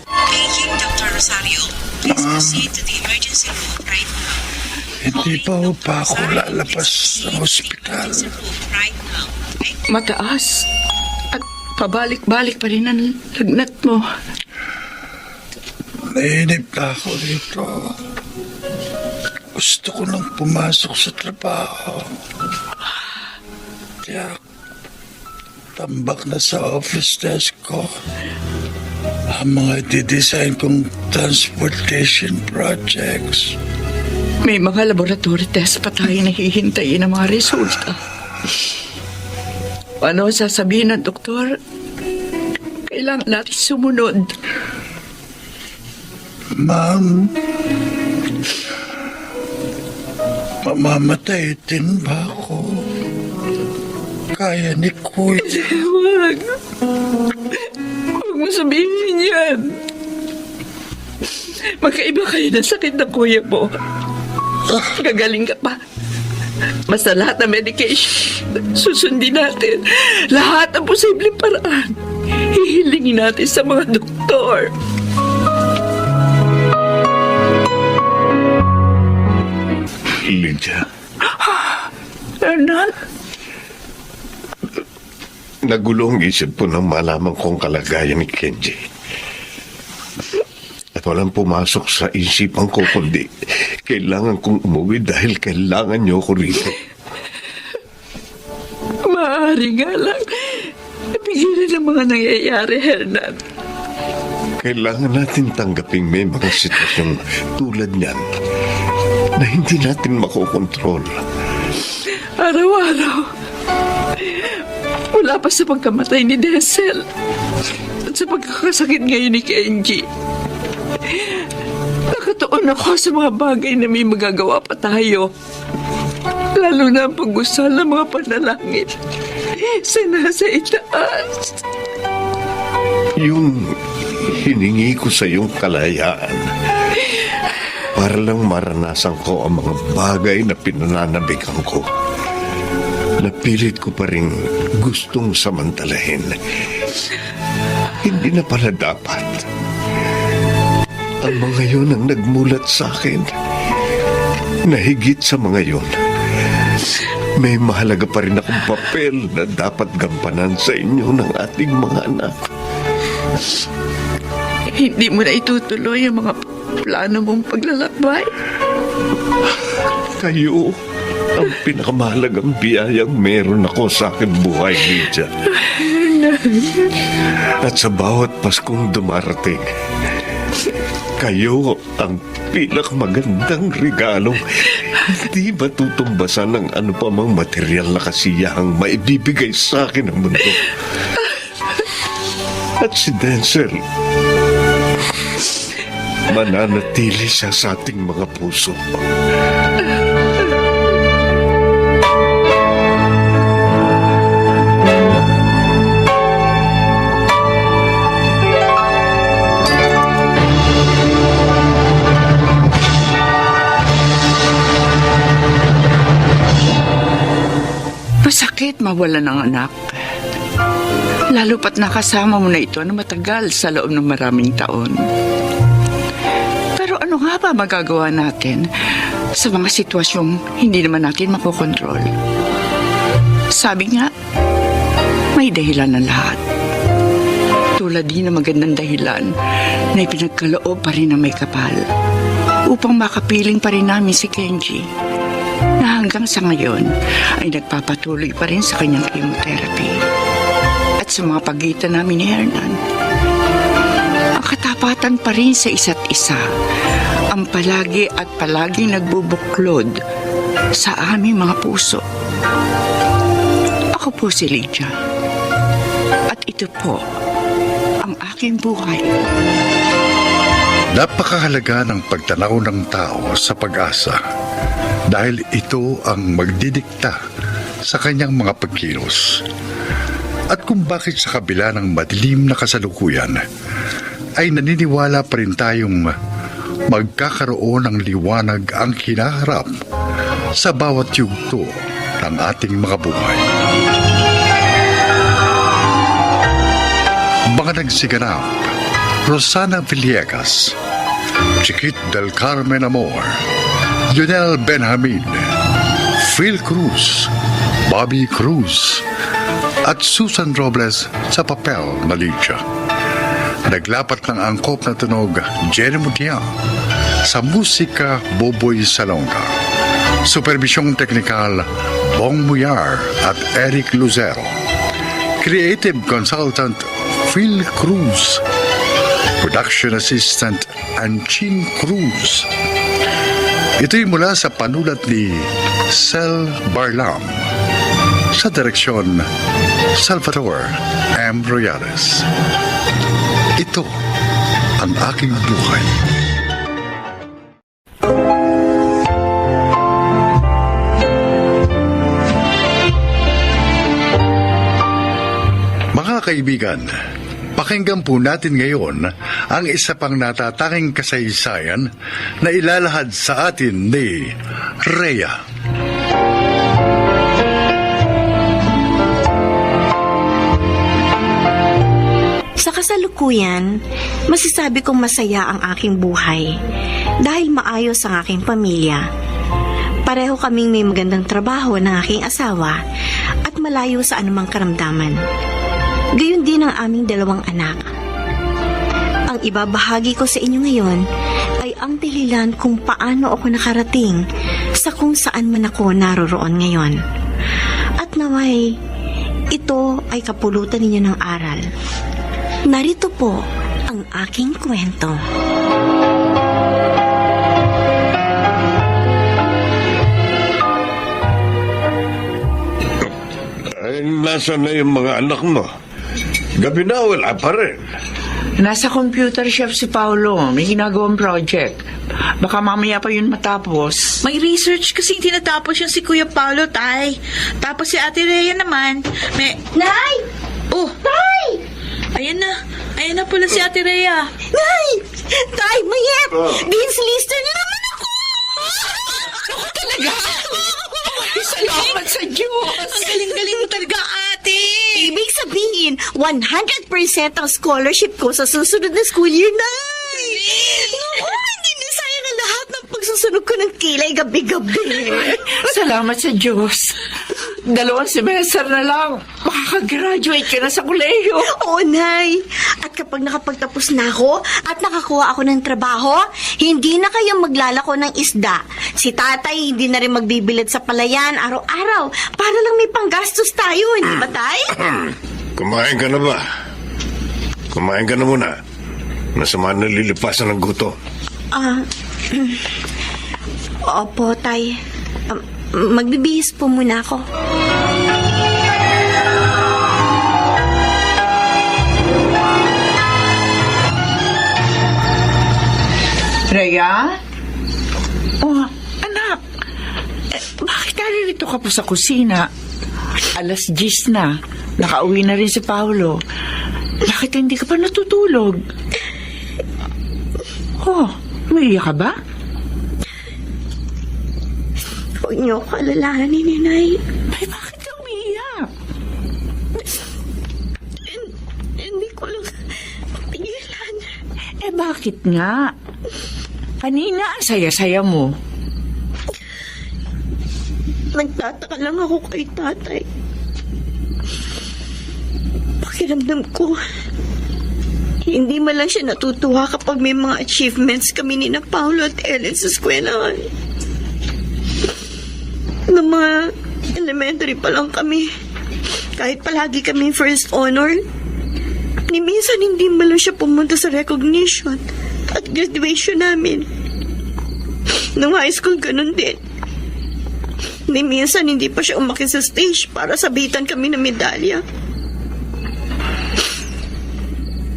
Paging Dr. Rosario, please proceed to the emergency room right now. Hindi pa ako lalabas ng ospital. Mataas. At pabalik-balik pa rin ang lagnat mo. Nainip na ako dito. Gusto ko nang pumasok sa trabaho. Kaya tambak na sa office desk ko ang mga didesign kong transportation projects. May mga laboratory test pa tayo nahihintayin ng mga resulta. Ano sasabihin ng doktor? Kailangan natin sumunod. Ma'am, mamamatay din ba ako? Kaya ni Kuya. Huwag. Huwag mo sabihin yan. Magkaiba kayo ng sakit ng kuya mo. Gagaling ka pa. Basta lahat ng medication, susundin natin. Lahat ng posibleng paraan. Hihilingin natin sa mga doktor. Lydia, Hernan? nagulo ang isip ko nang malaman kong kalagayan ni Kenji. At walang pumasok sa isipan ko kundi kailangan kong umuwi dahil kailangan niyo ko rito. Maaari nga lang. Napigilan ang mga nangyayari, Hernan. Kailangan natin tanggaping may mga sitwasyong tulad niyan na hindi natin makokontrol. Araw-araw. Wala pa sa pagkamatay ni Denzel. At sa pagkakasakit ngayon ni Kenji. Nakatuon ako sa mga bagay na may magagawa pa tayo. Lalo na ang pag-usal ng mga panalangin sa nasa itaas. Yung hiningi ko sa iyong kalayaan para lang maranasan ko ang mga bagay na pinananabikan ko. Napilit ko pa rin gustong samantalahin. Hindi na pala dapat. Ang mga yun ang nagmulat sa akin. Nahigit sa mga yun, may mahalaga pa rin akong papel na dapat gampanan sa inyo ng ating mga anak. Hindi mo na itutuloy ang mga plano mong paglalakbay. Kayo ang pinakamahalagang biyayang meron ako sa aking buhay, Lydia. At sa bawat Paskong dumarating, kayo ang pinakamagandang regalong hindi matutumbasan ng ano pa mang material na kasiyahang maibibigay sa akin ng mundo. At si Denzel, mananatili siya sa ating mga puso. Masakit mawala ng anak. Lalo pat nakasama mo na ito na matagal sa loob ng maraming taon. Pero ano nga ba magagawa natin sa mga sitwasyong hindi naman natin makokontrol? Sabi nga, may dahilan ng lahat. Tulad din ng magandang dahilan na ipinagkaloob pa rin ng may kapal upang makapiling pa rin namin si Kenji na hanggang sa ngayon ay nagpapatuloy pa rin sa kanyang chemotherapy. At sa mga pagitan namin ni Hernan, ang katapatan pa rin sa isa't isa ang palagi at palaging nagbubuklod sa aming mga puso. Ako po si Lydia. At ito po ang aking buhay. Napakahalaga ng pagtanaw ng tao sa pag-asa dahil ito ang magdidikta sa kanyang mga pagkilos. At kung bakit sa kabila ng madilim na kasalukuyan ay naniniwala pa rin tayong magkakaroon ng liwanag ang hinaharap sa bawat yugto ng ating mga buhay. Mga nagsiganap, Rosana Villegas, Chiquit del Carmen Amor, Jonel Benjamin, Phil Cruz, Bobby Cruz, at Susan Robles sa papel na Lydia. Naglapat ng angkop na tunog Jenny Mutia, sa musika Boboy Salonga. Supervisyong teknikal Bong Muyar at Eric Lucero. Creative Consultant Phil Cruz. Production Assistant Anchin Cruz. Ito'y mula sa panulat ni Sel Barlam. Sa direksyon Salvador M. Royales. Ito ang aking buhay. Mga kaibigan, pakinggan po natin ngayon ang isa pang natatanging kasaysayan na ilalahad sa atin ni Rhea. Sa kasalukuyan, masasabi kong masaya ang aking buhay dahil maayos ang aking pamilya. Pareho kaming may magandang trabaho ng aking asawa at malayo sa anumang karamdaman. Gayon din ang aming 2 anak. Ang ibabahagi ko sa inyo ngayon ay ang dahilan kung paano ako nakarating sa kung saan man ako naroroon ngayon. At naway, ito ay kapulutan ninyo ng aral. Narito po ang aking kwento. Ay, nasaan na yung mga anak mo? Gabi na, wala pa rin. Nasa computer shop si Paolo. May ginagawang project. Baka mamaya pa yun matapos. May research kasi tinatapos yung si Kuya Paolo, Tay. Tapos si Ate Rhea naman, may... Nay! Oh! Tay! Ayan na pala si Ate Rhea. Nay! Tay, Mayet! Dean's lister na naman ako! Ako talaga? Salamat sa Diyos! Ang galing-galing mo talaga, Ate! Ibig sabihin, 100% ang scholarship ko sa susunod na school year, Nay! Naku, hindi na sayang ang lahat ng pagsusunog ko ng kilay gabi-gabi. Salamat sa Diyos. 2 semester na lang. Makakagraduate ka na sa kolehiyo. Oo, Nay. At kapag nakapagtapos na ako at nakakuha ako ng trabaho, hindi na kayo maglalako ng isda. Si tatay hindi na rin magbibilad sa palayan araw-araw para lang may panggastos tayo, hindi ba, Tay? Kumain ka na ba? Kumain ka na muna. Masama nalilipasan ng guto. Opo, Tay. Magbibihis po muna ako. Rhea? Oh, anak. Bakit naririto ka pa sa kusina? 10:00 na. Nakauwi na rin si Paolo. Bakit hindi ka pa natutulog? Oh, umiiyak ka ba? Huwag niyo ako alalahanin, Ninay. Ay, bakit ka umiiyak? Hindi ko lang pigilan. Eh, bakit nga? Kanina, ang saya-saya mo. Nagtataka lang ako kay tatay. Pakiramdam ko, hindi man lang siya natutuwa kapag may mga achievements kami ni na Paolo at Ellen sa eskwelahan. Noong mga elementary pa lang kami, kahit palagi kami first honor, ni minsan hindi man lang siya pumunta sa recognition at graduation namin. Noong high school, ganun din. Ni minsan hindi pa siya umakit sa stage para sabitan kami ng medalya.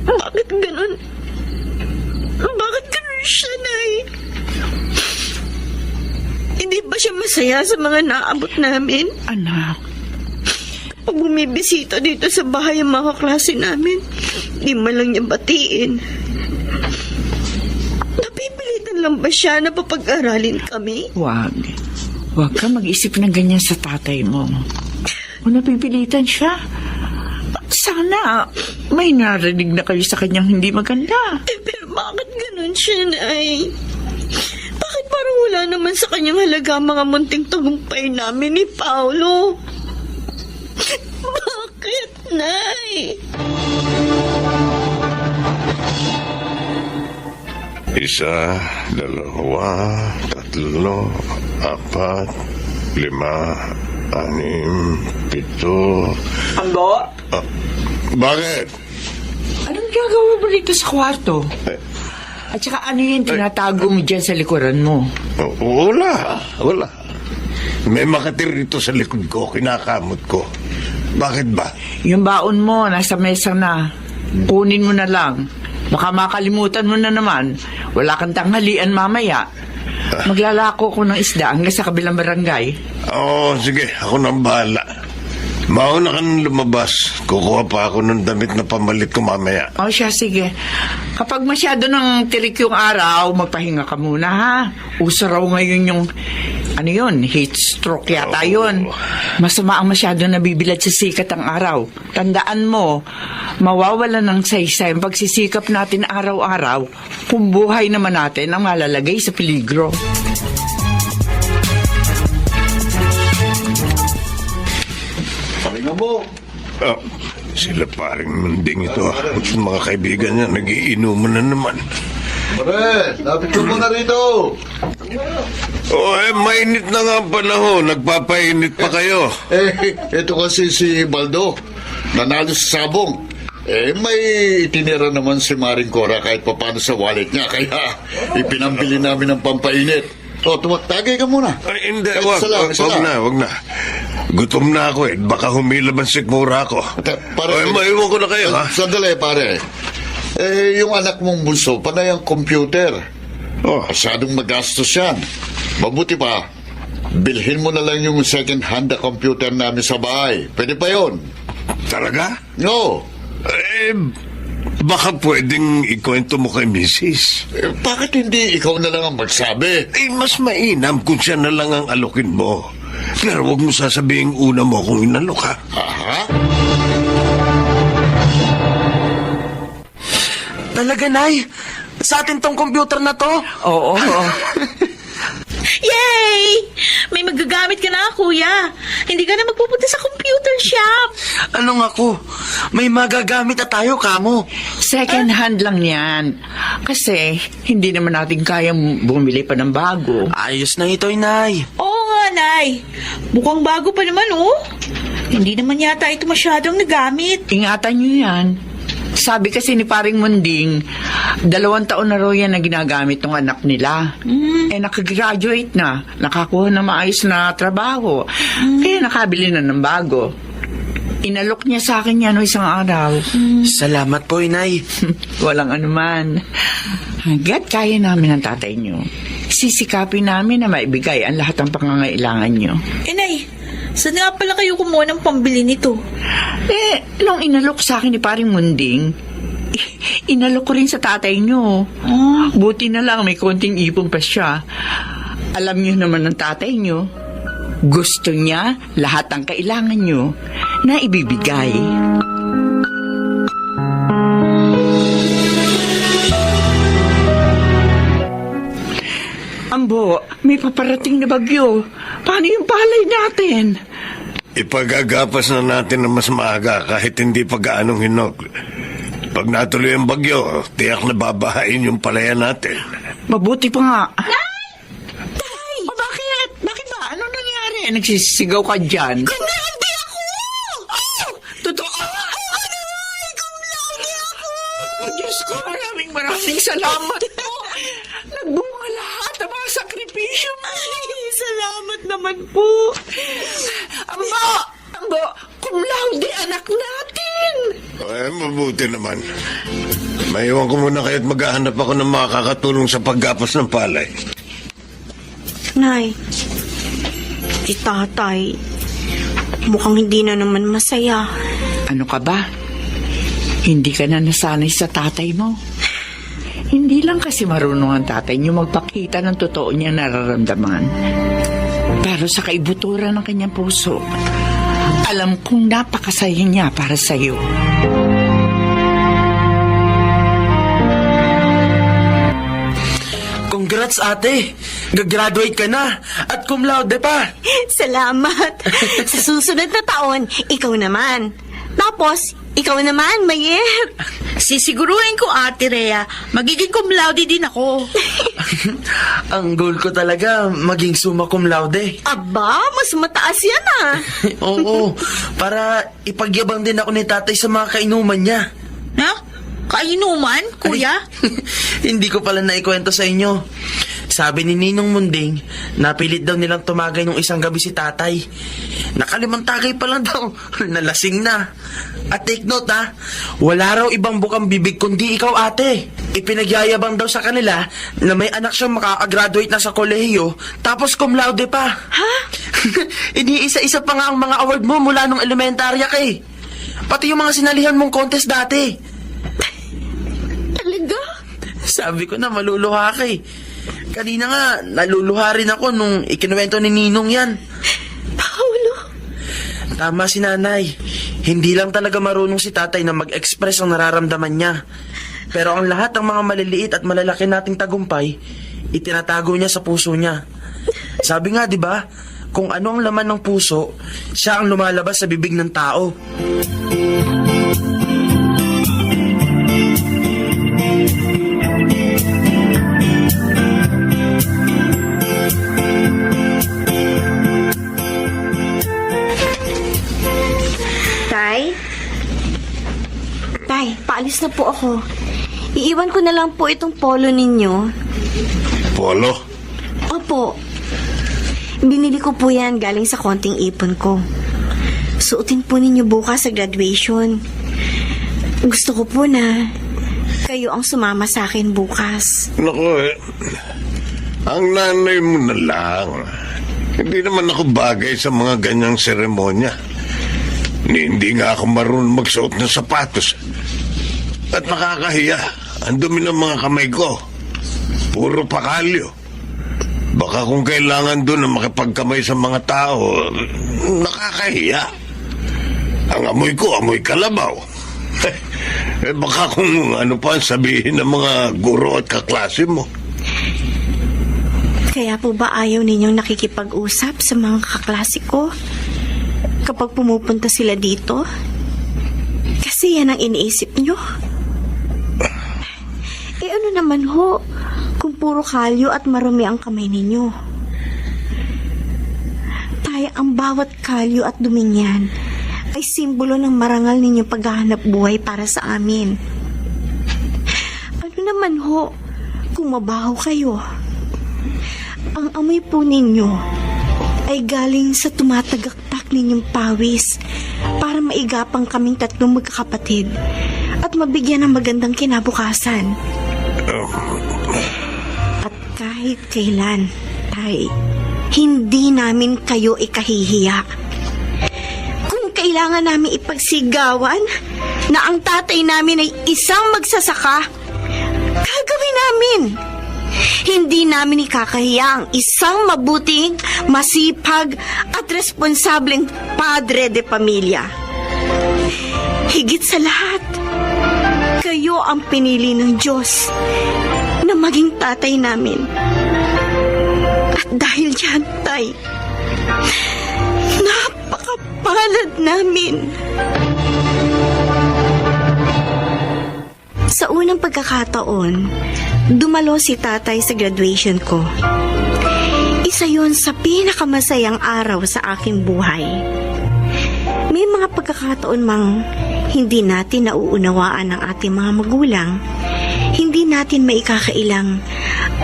Bakit ganun? Bakit ganun siya, Nay? Hindi ba siya masaya sa mga naabot namin? Anak, Pag bumibisita dito sa bahay ang mga klase namin, di man lang niya batiin. Napipilitan lang ba siya na papag-aralin kami? wag. Huwag ka mag-isip ng ganyan sa tatay mo. Kung napipilitan siya, sana may narinig na kayo sa kanyang hindi maganda. Pero bakit ganun siya, Nay? Bakit parang wala wala naman sa kanyang halaga ang mga munting tagumpay namin ni Paolo. Bakit, Nay? Isa, dalawa, tatlo, apat, lima, anim, pito. Ambo, Bakit? anong gagawa mo rito sa kwarto? At saka ano yung tinatago mo dyan sa likuran mo? Wala. May makatir rito sa likod ko, kinakamot ko. Bakit ba? Yung baon mo, nasa mesa na. Kunin mo na lang. Baka makalimutan mo na naman. Wala kang tanghalian mamaya. Maglalako ko ng isda hanggang sa kabilang barangay. Oo, sige. Ako nang bahala. Mauna ka nang lumabas. Kukuha pa ako ng damit na pamalit ko mamaya. O siya, sige. Kapag masyado ng tirik yung araw, magpahinga ka muna, ha? Uso raw ngayon yung, heat stroke yata yun. Masama ang masyado nabibilad sa sikat ang araw. Tandaan mo, mawawala ng saysay ang pagsisikap natin araw-araw kung buhay naman natin ang malalagay sa peligro. Sila paring munding ito. Mga kaibigan niya, nagiinuman na naman. Pare, lapit ko muna rito. Mainit na nga ang panahon. Nagpapainit pa kayo. Ito kasi si Baldo. Nanalo sa sabong. May itinira naman si Maring Cora kahit papano sa wallet niya. Kaya ipinambili namin ng pampainit. Tagay ka muna. Hindi, Isa lang. wag na. Gutom na ako eh. Baka humilaban sikmura ako. Maiwan ko na kayo, ha? Sandali, pare. Yung anak mong bunso, panay ang computer. Masyadong magastos yan. Mabuti pa, bilhin mo na lang yung second-hand na computer namin sa bahay. Pwede pa yun? Talaga? No. Baka pwedeng ikwento mo kay Mrs. Bakit hindi ikaw na lang ang magsabi? Mas mainam kung siya na lang ang alokin mo. Pero huwag mo sasabihin una mo kung inalok ka. Aha? Talaga, Nay? Sa atin tong computer na to? Oo. Yay! May magagamit ka na, kuya. Hindi ka na magpupunta sa computer shop. Ano nga ko? May magagamit na tayo, kamo. Second hand lang yan. Kasi hindi naman natin kayang bumili pa ng bago. Ayos na ito, Nay. Oo nga, Nay. Mukhang bago pa naman, oh. Hindi naman yata ito masyadong nagamit. Ingatan nyo yan. Sabi kasi ni Paring Munding, 2 taon na raw yan na ginagamit ng anak nila. Nakagraduate na, nakakuha na maayos na trabaho. Kaya nakabili na ng bago. Inalok niya sa akin yan isang araw. Salamat po, Inay. Walang anuman. Hanggat kaya namin ang tatay nyo, sisikapin namin na maibigay ang lahat ng pangangailangan nyo. Nay, saan nga pala kayo kumuha ng pambili nito? Nung inalok sa akin ni Paring Munding, inalok ko rin sa tatay nyo. Buti na lang may konting ipon pa siya. Alam nyo naman ng tatay nyo, gusto niya lahat ng kailangan nyo na ibibigay. Ambo, may paparating na bagyo. Paano yung palay natin? Ipagagapas na natin na mas maaga kahit hindi pa gaanong hinog. Pag natuloy ang bagyo, tiyak na babahain yung palaya natin. Mabuti pa nga. Tay! Bakit? Bakit ba? Ano nangyari? Nagsisigaw ka dyan. Kumlaude ako! Oh! Totoo? Ay, kumlaude ako! Diyos ko, maraming salamat po. Nagbunga lahat ang mga sakripisyo mo. Ay, salamat naman po. Ambo, cum laude anak natin. Mabuti naman. Maiwan ko muna kayo't maghahanap ako ng makakatulong sa paggapas ng palay. Nay, si tatay, mukhang hindi na naman masaya. Ano ka ba? Hindi ka na nasanay sa tatay mo. Hindi lang kasi marunong ang tatay niyo magpakita ng totoo niyang nararamdaman. Pero sa kaibuturan ng kanyang puso, alam kong napakasaya niya para sa iyo. Congrats, ate. Gagraduate ka na. At cum laude pa. Salamat. Sa susunod na taon, ikaw naman. Tapos, ikaw naman, Mayer. Sisiguruhin ko, Ate Rhea, magiging cum laude din ako. Ang goal ko talaga, maging summa cum laude. Aba, mas mataas yan ah. Oo, para ipagyabang din ako ni tatay sa mga kainuman niya. Ha? Kainuman, kuya? Hindi ko pala naikwento sa inyo. Sabi ni Ninong Munding, napilit daw nilang tumagay nung isang gabi si tatay. Nakalimang tagay pa lang daw, nalasing na. At take note ha, wala raw ibang bukang bibig kundi ikaw, ate. Ipinagyayabang daw sa kanila na may anak siyang makakagraduate na sa kolehiyo, tapos cum laude pa. Ha? Iniisa-isa pa nga ang mga award mo mula nung elementarya ka eh. Pati yung mga sinalihan mong contest dati. Talaga? Sabi ko na maluluha ka eh. Kanina nga, naluluha rin ako nung ikinuwento ni Ninong yan. Paolo? Tama si nanay. Hindi lang talaga marunong si tatay na mag-express ang nararamdaman niya. Pero ang lahat ng mga maliliit at malalaki nating tagumpay, itinatago niya sa puso niya. Sabi nga, di ba, kung ano ang laman ng puso, siya ang lumalabas sa bibig ng tao. Tay, paalis na po ako. Iiwan ko na lang po itong polo ninyo. Polo? Opo. Binili ko po yan galing sa konting ipon ko. Suotin po ninyo bukas sa graduation. Gusto ko po na kayo ang sumama sa akin bukas. Naku ang nanay mo na lang. Hindi naman ako bagay sa mga ganyang seremonya. Hindi nga ako marunong magsuot ng sapatos. At nakakahiya. Ang dumi ng mga kamay ko. Puro pakalyo. Baka kung kailangan doon na makipagkamay sa mga tao, nakakahiya. Ang amoy ko, amoy kalabaw. Baka kung ano pa ang sabihin ng mga guro at kaklase mo. Kaya po ba ayaw ninyong nakikipag-usap sa mga kaklase ko? Kapag pumupunta sila dito? Kasi yan ang iniisip nyo. Ano naman ho, kung puro kalyo at marumi ang kamay ninyo. Tayo ang bawat kalyo at duming yan ay simbolo ng marangal ninyong paghahanap buhay para sa amin. Ano naman ho, kung mabaho kayo? Ang amoy po ninyo ay galing sa tumatagaktak ninyong pawis para maigapang kaming tatlong magkakapatid at mabigyan ng magandang kinabukasan. At kahit kailan, Tay, hindi namin kayo ikahihiya. Kung kailangan namin ipagsigawan na ang tatay namin ay isang magsasaka, gagawin namin. Hindi namin ikakahiya ang isang mabuting, masipag at responsableng padre de pamilya. Higit sa lahat, kayo ang pinili ng Diyos na maging tatay namin. At dahil dyan, Tay, napakapalad namin. Sa unang pagkakataon, dumalo si tatay sa graduation ko. Isa yon sa pinakamasayang araw sa aking buhay. May mga pagkakataon mang hindi natin nauunawaan ang ating mga magulang. Hindi natin maikakailang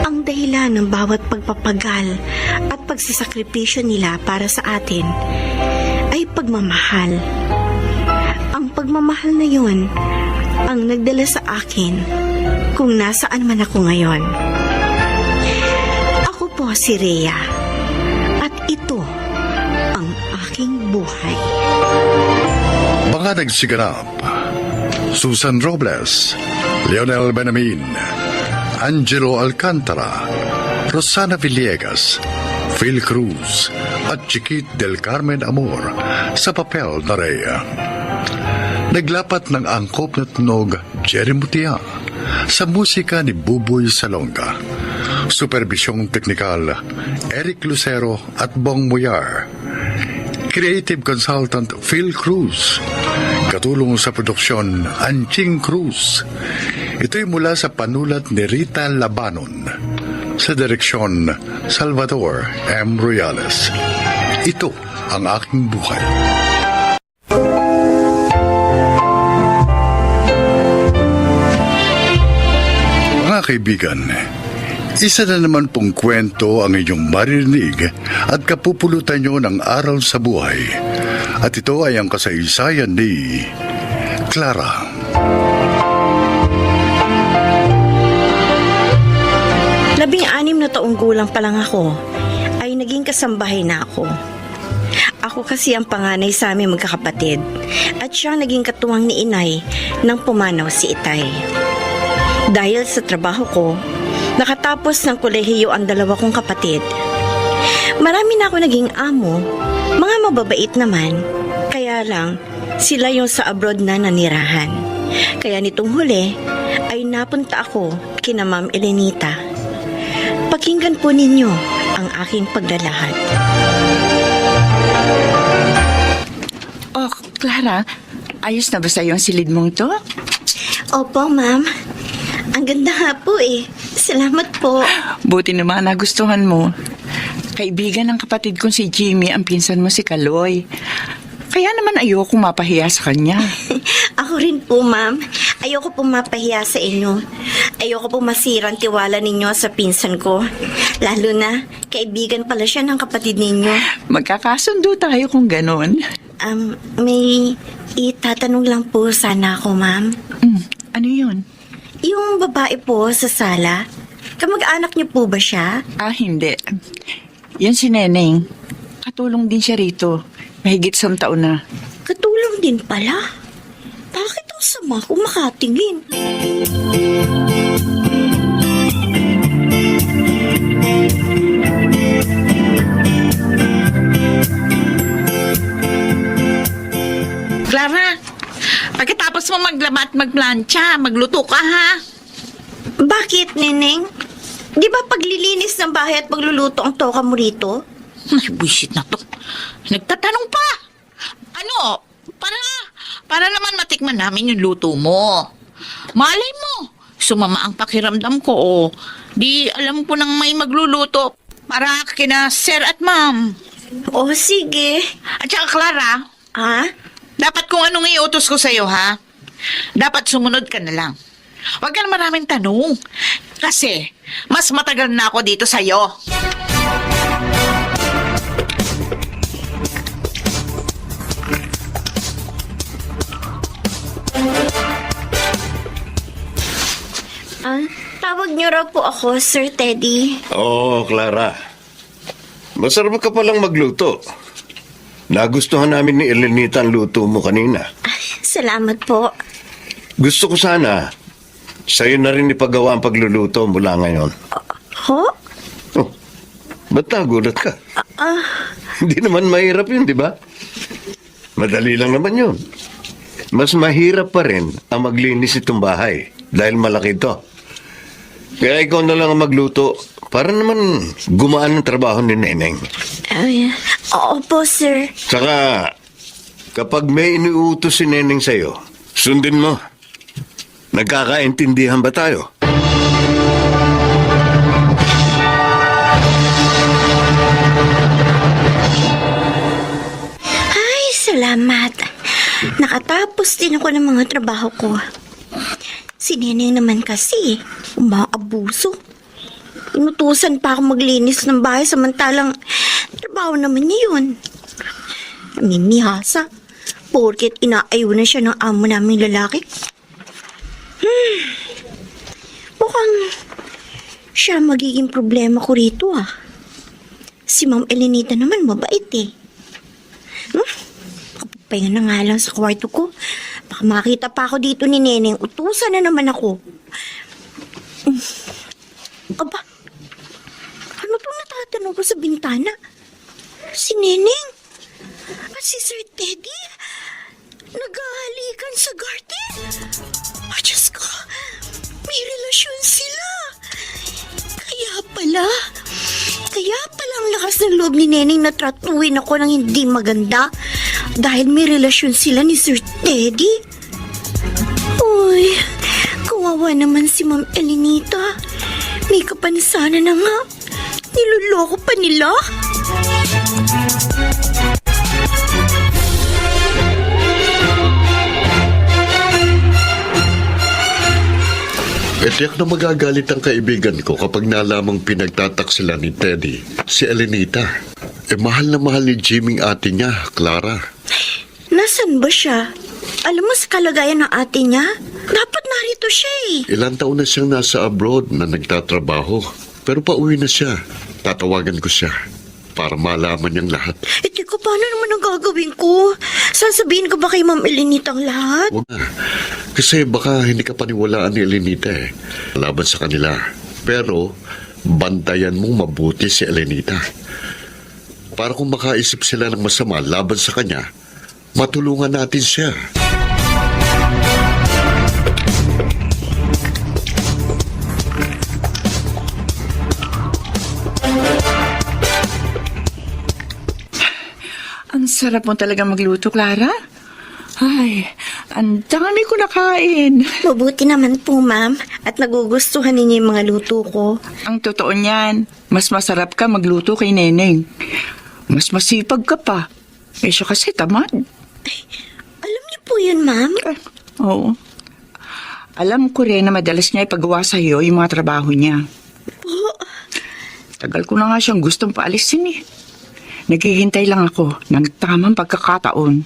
ang dahilan ng bawat pagpapagal at pagsasakripisyo nila para sa atin ay pagmamahal. Ang pagmamahal na yon ang nagdala sa akin kung nasaan man ako ngayon. Ako po si Rhea at ito ang aking buhay. Mga nagsiganap, Susan Robles, Leonel Benamin, Angelo Alcantara, Rosana Villegas, Phil Cruz, at Chiquit del Carmen Amor sa papel na Rhea. Naglapat ng angkop na tunog Jerry Mutia sa musika ni Buboy Salonga. Supervisyong teknikal, Eric Lucero at Bong Muyar. Creative Consultant Phil Cruz. Katulong sa produksyon, Anching Cruz. Ito'y mula sa panulat ni Rita Labanon. Sa direksyon, Salvador M. Royales. Ito ang aking buhay. Mga kaibigan, isa na naman pong kwento ang inyong maririnig at kapupulutan nyo ng aral sa buhay. At ito ay ang kasaysayan ni Clara. Labing-anim na taong gulang pa lang ako, ay naging kasambahay na ako. Ako kasi ang panganay sa aming magkakapatid, at siyang naging katuwang ni inay nang pumanaw si Itay. Dahil sa trabaho ko, nakatapos ng kolehiyo ang dalawa kong kapatid. Marami na ako naging amo, mga mababait naman, kaya lang sila yung sa abroad na nanirahan. Kaya nitong huli ay napunta ako kina Ma'am Elenita. Pakinggan po ninyo ang aking paglalahad. Oh, Clara, ayos na ba sa'yo ang silid mong to? Opo, Ma'am. Ang ganda nga po eh. Salamat po. Buti naman nagustuhan mo. Kaibigan ng kapatid kong si Jimmy ang pinsan mo si Kaloy. Kaya naman ayoko mapahiya sa kanya. Ako rin po, Ma'am. Ayoko po mapahiya sa inyo. Ayoko po masirang tiwala ninyo sa pinsan ko. Lalo na, kaibigan pala siya ng kapatid ninyo. Magkakasundo tayo kung ganon. May itatanong lang po sana ako, Ma'am. Ano yun? Yung babae po sa sala, kamag-anak niyo po ba siya? Hindi. Yan si Neneng. Katulong din siya rito. Mahigit 100 taon na. Katulong din pala. Bakit ang sama kung makatingin? Clara, pagkatapos mo maglaba at magplancha, magluto ka ha? Bakit, Neneng? Di ba paglilinis ng bahay at pagluluto ang toka mo rito? Ay, buisit na to. Nagtatanong pa. Ano? Para naman matikman namin yung luto mo. Malay mo, sumama ang pakiramdam ko o di alam ko nang may magluluto para kina Sir at Ma'am. O, sige. At saka Clara, Ha? dapat kung anong iutos ko sa'yo ha, dapat sumunod ka na lang. Huwag ka na maraming tanong. Kasi, mas matagal na ako dito sa'yo. Tawag niyo raw po ako, Sir Teddy. Oo, Clara. Masarap ka palang magluto. Nagustuhan namin ni Elenita ang luto mo kanina. Salamat po. Gusto ko sana, sa'yo na rin ipagawa ang pagluluto mula ngayon. Ho? Oh, ba't nagulat ka? Hindi naman mahirap yun, di ba? Madali lang naman yun. Mas mahirap pa rin ang maglinis itong bahay dahil malaki ito. Kaya ikaw na lang ang magluto para naman gumaan ang trabaho ni Neneng. Opo, sir. Saka, kapag may iniutos si Neneng sa'yo, sundin mo. Nagkakaintindihan ba tayo? Ay, salamat. Nakatapos din ako ng mga trabaho ko. Si Neneng naman kasi, umaabuso. Inutusan pa ako maglinis ng bahay samantalang trabaho naman niya yun. Namimihasa, porket inaayunan siya ng amo naming lalaki. Mukhang siya magiging problema ko rito ah. Si Ma'am Elenita naman mabait eh. Pahinga na nga lang sa kwarto ko. Baka makita pa ako dito ni Neneng. Utusan na naman ako. Aba, ano itong natatanong ko sa bintana? Si Neneng? At si Sir Teddy? Naghahalikan sa garden? Oh, Diyos ko. May relasyon sila. Kaya pala pala. Kaya pala ang lakas ng loob ni Neneng na tratuin ako ng hindi maganda dahil may relasyon sila ni Sir Teddy. Uy, kawawa naman si Ma'am Elenita. May kapansanan na nga. Niloloko pa nila. Tiyak na magagalit ang kaibigan ko kapag nalamang pinagtataksila ni Teddy si Elenita. Mahal na mahal ni Jimmy ang ate niya, Clara. Nasaan ba siya? Alam mo sa kalagayan ng ate niya? Dapat narito siya eh. Ilang taon na siyang nasa abroad na nagtatrabaho. Pero pauwi na siya. Tatawagan ko siya para malaman niyang lahat. Teka, paano naman ang gagawin ko? Sasabihin ko ba kay Ma'am Elenita ang lahat? Huwag na. Kasi baka hindi ka paniwalaan ni Elenita eh. Laban sa kanila. Pero, bantayan mong mabuti si Elenita. Para kung makaisip sila ng masama laban sa kanya, matulungan natin siya. Ang sarap mo talaga magluto, Clara. Ay, ang dami ko nakain. Mabuti naman po, ma'am. At nagugustuhan ninyo yung mga luto ko. Ang totoo niyan, mas masarap ka magluto kay Neneng. Mas masipag ka pa. Eh siya kasi tamad. Alam niyo po yun, ma'am. Oo. Alam ko rin na madalas niya ipagawa sa iyo yung mga trabaho niya. Tagal ko na nga siyang gustong paalisin eh. Naghihintay lang ako ng tamang pagkakataon.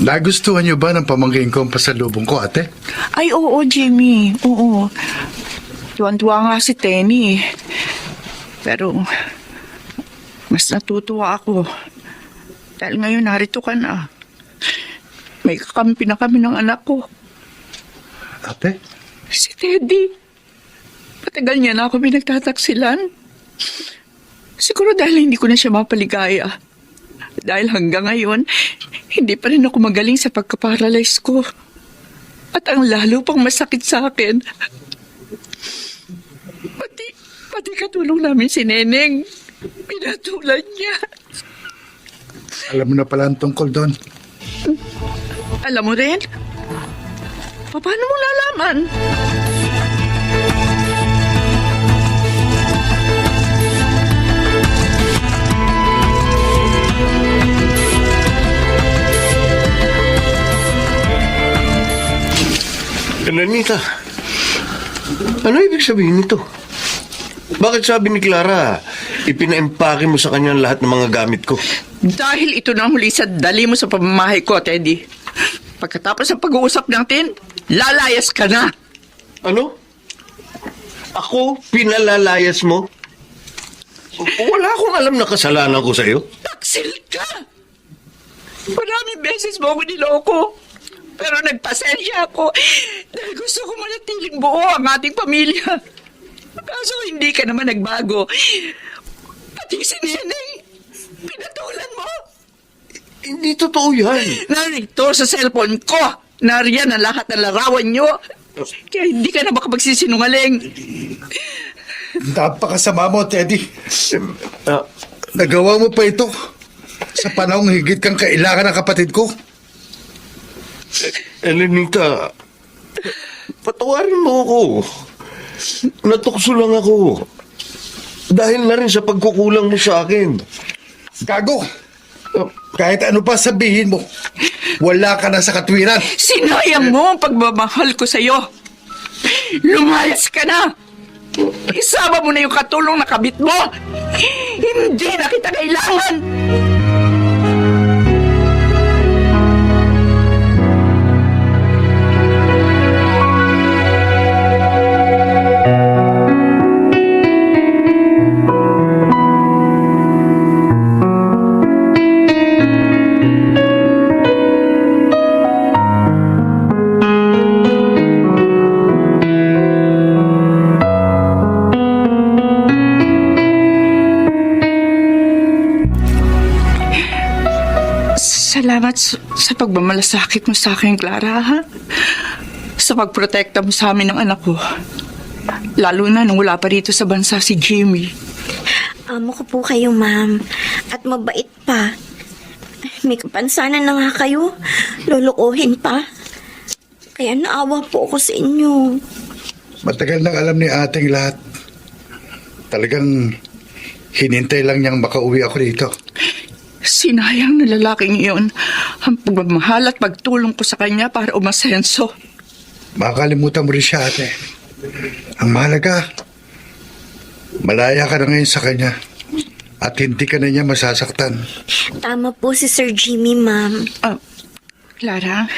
Nagustuhan niyo ba ng pamangkin ko ang pasalubong ko, ate? Ay, oo, Jimmy. Oo. Tuwan-tuwa nga si Tenny. Pero, mas natutuwa ako. Dahil ngayon narito ka na. May kakampi na kami ng anak ko. Ate? Si Teddy. Patagal niya na ako pinagtataksilan. Siguro dahil hindi ko na siya mapaligaya. Dahil hanggang ngayon, hindi pa rin ako magaling sa pagka-paralyze ko. At ang lalo pang masakit sa akin, pati katulong namin si Neneng, pinatulan niya. Alam mo na pala ang tungkol doon. Alam mo rin? Paano mo nalaman? Elenita, ano ibig sabihin nito? Bakit sabi ni Clara, ipina-empake mo sa kanya lahat ng mga gamit ko? Dahil ito na ang huli sa dali mo sa pamamahay ko, Teddy. Pagkatapos ng pag-uusap natin, lalayas ka na. Ano? Ako? Pinalalayas mo? Wala akong alam na kasalanan ko sa'yo. Taksil ka! Maraming beses mo ako niloko. Pero nagpasensya ako dahil gusto ko manatiling buo ang ating pamilya. Kaso hindi ka naman nagbago. Pati si Neneng, pinatulan mo. Hindi totoo yan. Narito sa cellphone ko. Nariyan ang lahat ng larawan nyo. Kaya hindi ka na makapagsisinungaling. Napakasama mo, Teddy. Ah, Nagawa mo pa ito sa panahong higit kang kailangan ng kapatid ko. Elenita, patawarin mo ako. Natukso lang ako. Dahil na rin sa pagkukulang mo sa akin. Gago! Kahit ano pa sabihin mo, wala ka na sa katwiran. Sinayang mo ang pagmamahal ko sa'yo. Lumayas ka na. Isama mo na yung katulong na kabit mo. Hindi na kita kailangan. Salamat sa pagmamalasakit mo sa akin, Clara, ha? Sa pagprotekta mo sa amin ng anak ko. Lalo na nung wala pa rito sa bansa si Jimmy. Amo ko po kayo, ma'am. At mabait pa. May kapansanan na nga kayo. Lulukuhin pa. Kaya naawa po ako sa inyo. Matagal nang alam ni ating lahat. Talagang hinintay lang niyang makauwi ako dito. Sinayang na lalaking iyon ang pagmamahal at pagtulong ko sa kanya para umasenso. Makakalimutan mo rin siya, ate. Ang mahalaga, malaya ka na ngayon sa kanya at hindi ka na niya masasaktan. Tama po si Sir Jimmy, ma'am. Clara,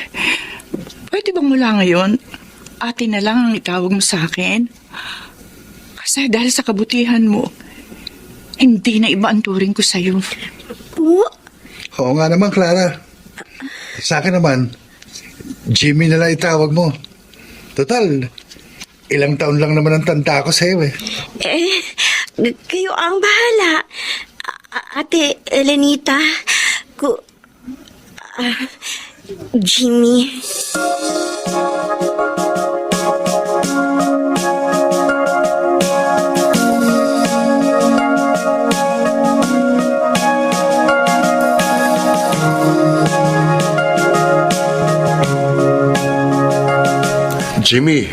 pwede bang mula ngayon, ate na lang ang itawag mo sa akin? Kasi dahil sa kabutihan mo, hindi na iba ang turing ko sa'yo. Po? Oo nga naman, Clara. Sa akin naman, Jimmy na lang itawag mo. Total, ilang taon lang naman ang tanda ko sa'yo eh. Kayo ang bahala. Ate Elenita, Jimmy. Jimmy,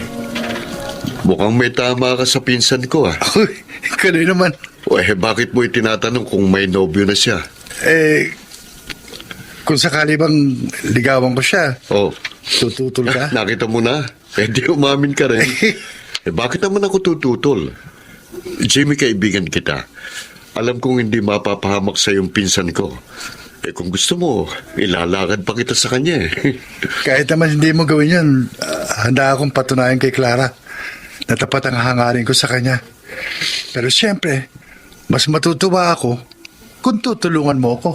mukhang may tama ka sa pinsan ko ah. Uy, kanoy naman. Bakit mo itinatanong kung may nobyo na siya? Kung sakali bang ligawan ko siya, Oh, tututol ka? nakita mo na. Di umamin ka rin. Bakit naman ako tututol? Jimmy, kaibigan kita. Alam kong hindi mapapahamak sa yung pinsan ko. Kung gusto mo, ilalakad pa kita sa kanya eh. Kahit naman hindi mo gawin yun, handa akong patunayan kay Clara na tapat ang hangarin ko sa kanya. Pero siyempre, mas matutuwa ako kung tutulungan mo ako.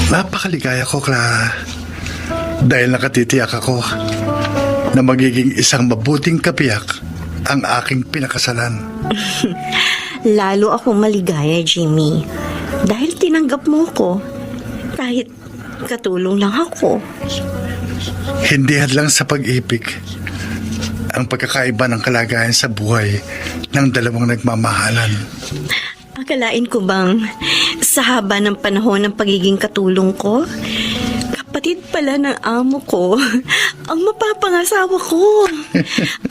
Napakaligaya ko, Clara. Dahil nakatitiyak ako na magiging isang mabuting kapiyak ang aking pinakasalan. Lalo ako maligaya, Jimmy. Dahil tinanggap mo ko. Kahit katulong lang ako. Hindi hadlang sa pag-ibig ang pagkakaiba ng kalagayan sa buhay ng dalawang nagmamahalan. Akalain ko bang sa haba ng panahon ng pagiging katulong ko, kapatid pala ng amo ko ang mapapangasawa ko.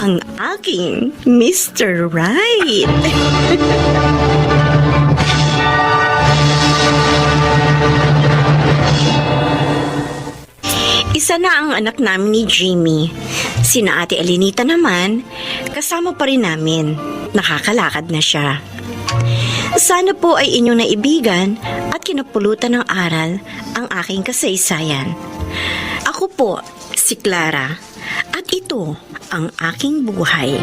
Ang aking Mr. Right. Isa na ang anak namin ni Jimmy. Sina Ate Elenita naman, kasama pa rin namin. Nakakalakad na siya. Sana po ay inyong naibigan at kinapulutan ng aral ang aking kasaysayan. Ako po, si Clara, at ito ang aking buhay.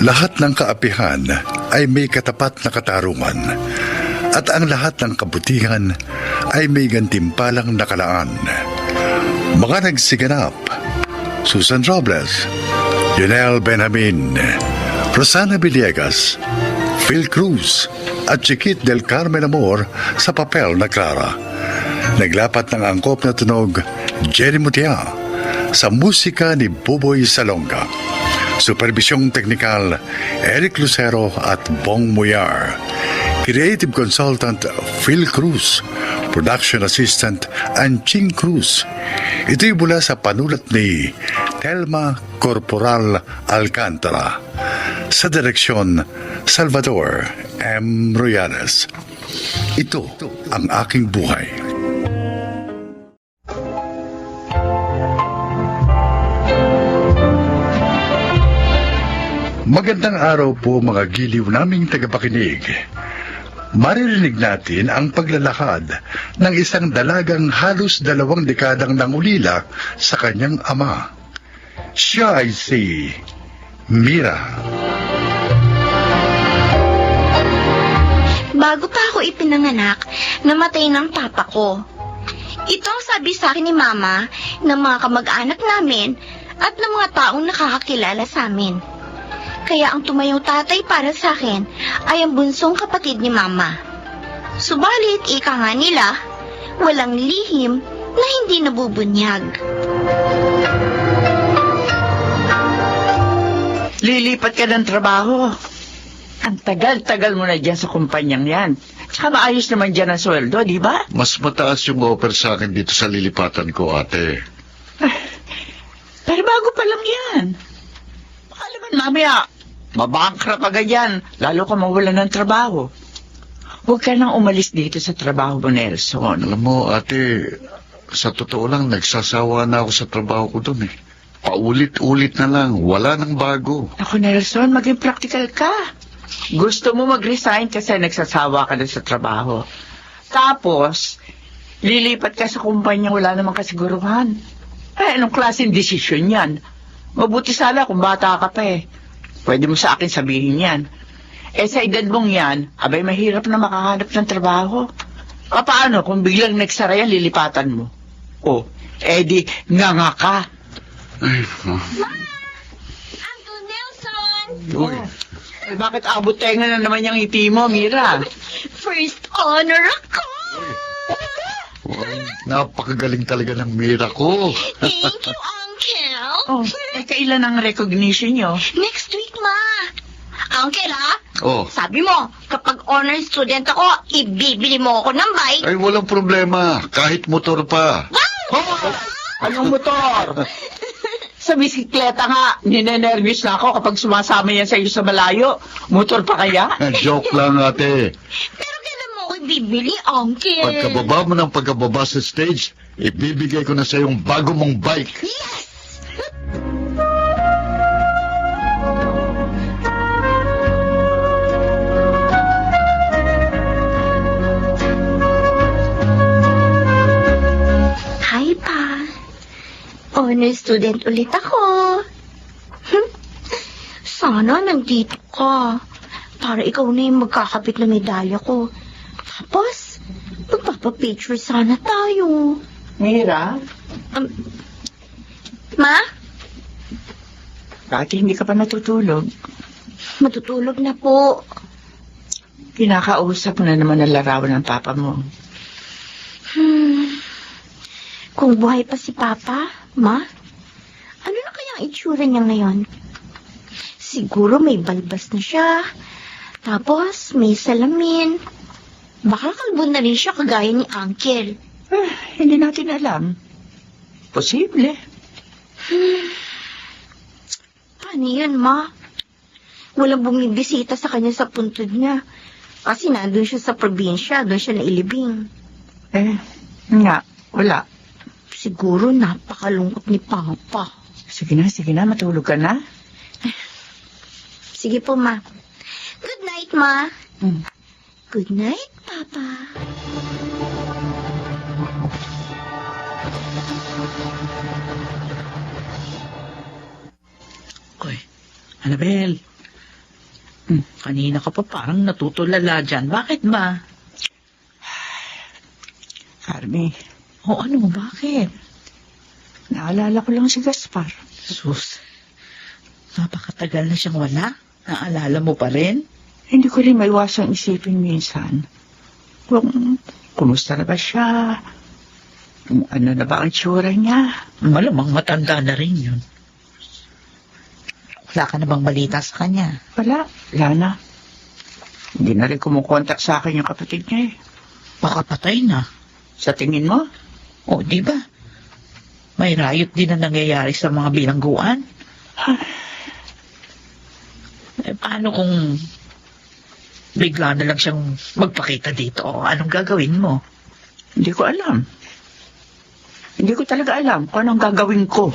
Lahat ng kaapihan ay may katapat na katarungan at ang lahat ng kabutihan ay may gantimpalang nakalaan. Mga nagsiganap: Susan Robles, Lionel Benjamin, Rosana Villegas, Phil Cruz at Chiquit del Carmen Amor sa papel na Clara. Naglapat ng angkop na tunog Jerry Mutia sa musika ni Buboy Salonga. Supervisyong teknikal Eric Lucero at Bong Muyar. Creative Consultant Phil Cruz. Production Assistant Anching Cruz. Ito'y mula sa panulat ni Telma Corporal Alcantara. Sa direksyon Salvador M. Royales. Ito ang aking buhay. Magandang araw po mga giliw naming tagapakinig. Maririnig natin ang paglalakad ng isang dalagang halos 2 dekadang nangulila sa kanyang ama. Siya ay si Mira. Bago pa ako ipinanganak, namatay ng papa ko. Ito ang sabi sa akin ni Mama ng mga kamag-anak namin at ng mga taong nakakakilala sa amin. Kaya ang tumayong tatay para sa akin ay ang bunsong kapatid ni Mama. Subalit, ika nga nila, walang lihim na hindi nabubunyag. Lilipat ka ng trabaho. Ang tagal-tagal mo na dyan sa kumpanyang yan. Tsaka maayos naman dyan ang sweldo, di ba? Mas mataas yung offer sa akin dito sa lilipatan ko, ate. Pero bago pa lang yan. Baka naman mamaya, mabankrupt agad yan, lalo ka mawalan ng trabaho. Huwag ka nang umalis dito sa trabaho mo, Nelson. Alam mo, ate, sa totoo lang, nagsasawa na ako sa trabaho ko doon eh. Paulit-ulit na lang, wala nang bago. Ako, Nelson, maging practical ka. Gusto mo mag-resign kasi nagsasawa ka na sa trabaho. Tapos, lilipat ka sa kumpanya wala namang kasiguruhan. Anong klaseng desisyon yan? Mabuti sana kung bata ka pa eh. Pwede mo sa akin sabihin yan. Sa edad mong yan, abay mahirap na makahanap ng trabaho. Paano kung biglang nagsara yan, lilipatan mo? Di nga ka. Ay, Uncle Nelson! uy, Bakit abot tenga na naman yung ngiti mo, Mira? First honor ako! napakagaling talaga ng Mira ko. Thank you, Uncle! Kailan ang recognition nyo? Next week, Ma! Uncle, ha? Oh, Sabi mo, kapag honor student ako, ibibili mo ako ng bike. ay walang problema, kahit motor pa. Anong motor? Sa bisikleta nga, ninenervous na ako kapag sumasama yan sa iyo sa malayo. Motor pa kaya? Joke lang, ate. Pero kailan mo ako ibibili, Uncle? Pagkababa mo ng pagkababa sa stage, ibibigay ko na sa yung bago mong bike. Yes! Hi, Pa. Honor student ulit ako. Sana nandito ka. Para ikaw na yung magkakabit na medalya ko. Tapos, magpapapicture sana tayo. Mira, Ma? bakit hindi ka pa natutulog? Matutulog na po. Kinakausap mo na naman ang larawan ng papa mo. Kung buhay pa si Papa, Ma, ano na kaya ang itsura niya ngayon? Siguro may balbas na siya. Tapos, may salamin. Baka kalbo na rin siya kagaya ni Uncle. Hindi natin alam. Posible. Paano yun, Ma? Walang bumibisita sa kanya sa puntod niya. Kasi nandun siya sa probinsya, doon siya nailibing. Nga, wala. Siguro napakalungkot ni Papa. Sige na, matulog ka na. Sige po, Ma. Good night, Ma. Mm. Good night, Papa. Oy, Annabel. Kanina ka pa parang natutulala dyan. Bakit ba? Carmi, Ano? Bakit? naalala ko lang si Gaspar. Sus, napakatagal na siyang wala. Naalala mo pa rin? Hindi ko rin maiwasang isipin minsan. Kung kumusta na ba siya? Kung ano na ba ang tsura niya? Malamang matanda na rin yun. Wala ka na bang balita sa kanya? Wala na. Hindi na rin kumukontak sa akin yung kapatid niya eh. Baka patay na. Sa tingin mo? Di ba? May riot din na nangyayari sa mga bilangguan. Paano kung bigla na lang siyang magpakita dito? Anong gagawin mo? Hindi ko alam. Hindi ko talaga alam kung anong gagawin ko.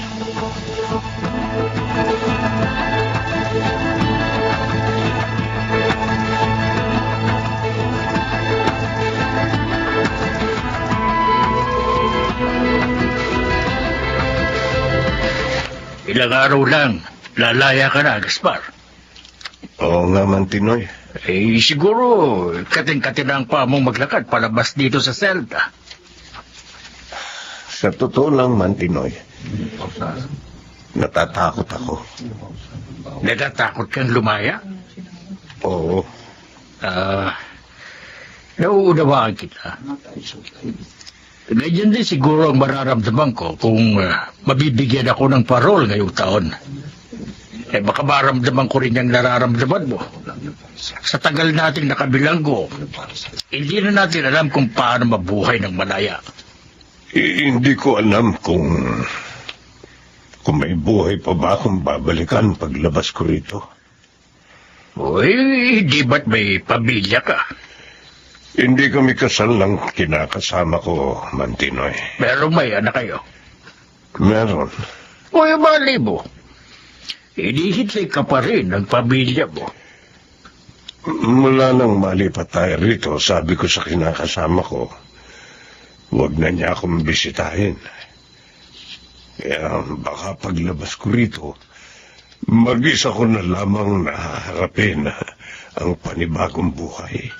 Ilang araw lang, lalaya ka na, Gaspar. Oo nga, Mantinoy. Siguro, kating-kating ang pa mong maglakad palabas dito sa selda. Sa totoo lang, Mantinoy, natatakot ako. Natatakot kang lumaya? Oo. Nauunawaan kita. Ganyan din siguro ang mararamdaman ko kung mabibigyan ako ng parol ngayong taon. Baka maramdaman ko rin yung nararamdaman mo. Sa tagal nating nakabilanggo, hindi na natin alam kung paano mabuhay ng malaya. Hindi ko alam kung may buhay pa ba akong babalikan paglabas ko rito. Uy, di ba't may pamilya ka? Hindi kami kasal ng kinakasama ko, Mantinoy. Pero may anak kayo. Meron. Uy, mali mo. Inihintay ka pa rin ng pamilya mo. Mula nang malipat tayo rito, sabi ko sa kinakasama ko, huwag na niya akong bisitahin. Kaya baka paglabas ko rito, mag-isa ko na lamang nahaharapin ang panibagong buhay.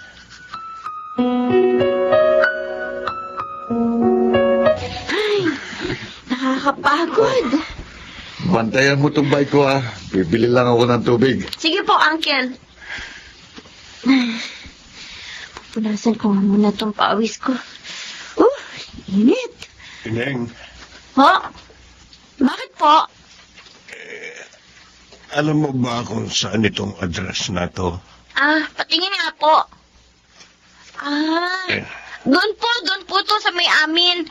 Nakakapagod. Bantayan mo tong bike ko, ha. Bibili lang ako ng tubig. Sige po, Uncle. Pupunasan ko nga muna itong pawis ko. Init. Ineng, Ho? Bakit po? alam mo ba kung saan itong address na to? Patingin nga po. Eh. Doon po to sa may amin.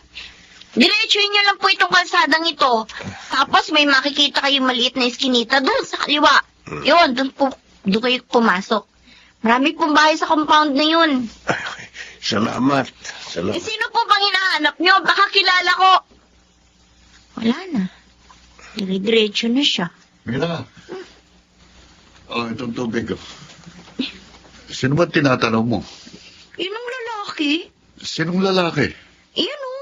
Diretsuhin niyo lang po itong kalsadang ito. Tapos may makikita kayong maliit na iskinita doon sa kaliwa. Yun, doon kayo pumasok. Marami pong bahay sa compound na yun. Ay, salamat. Sino po bang hinahanap niyo? Baka kilala ko. Wala na. Dire-diretso na siya. Mira. Itong tubig. Sino ba tinatanong mo? Yun ang lalaki. Sinong lalaki? Iyan o.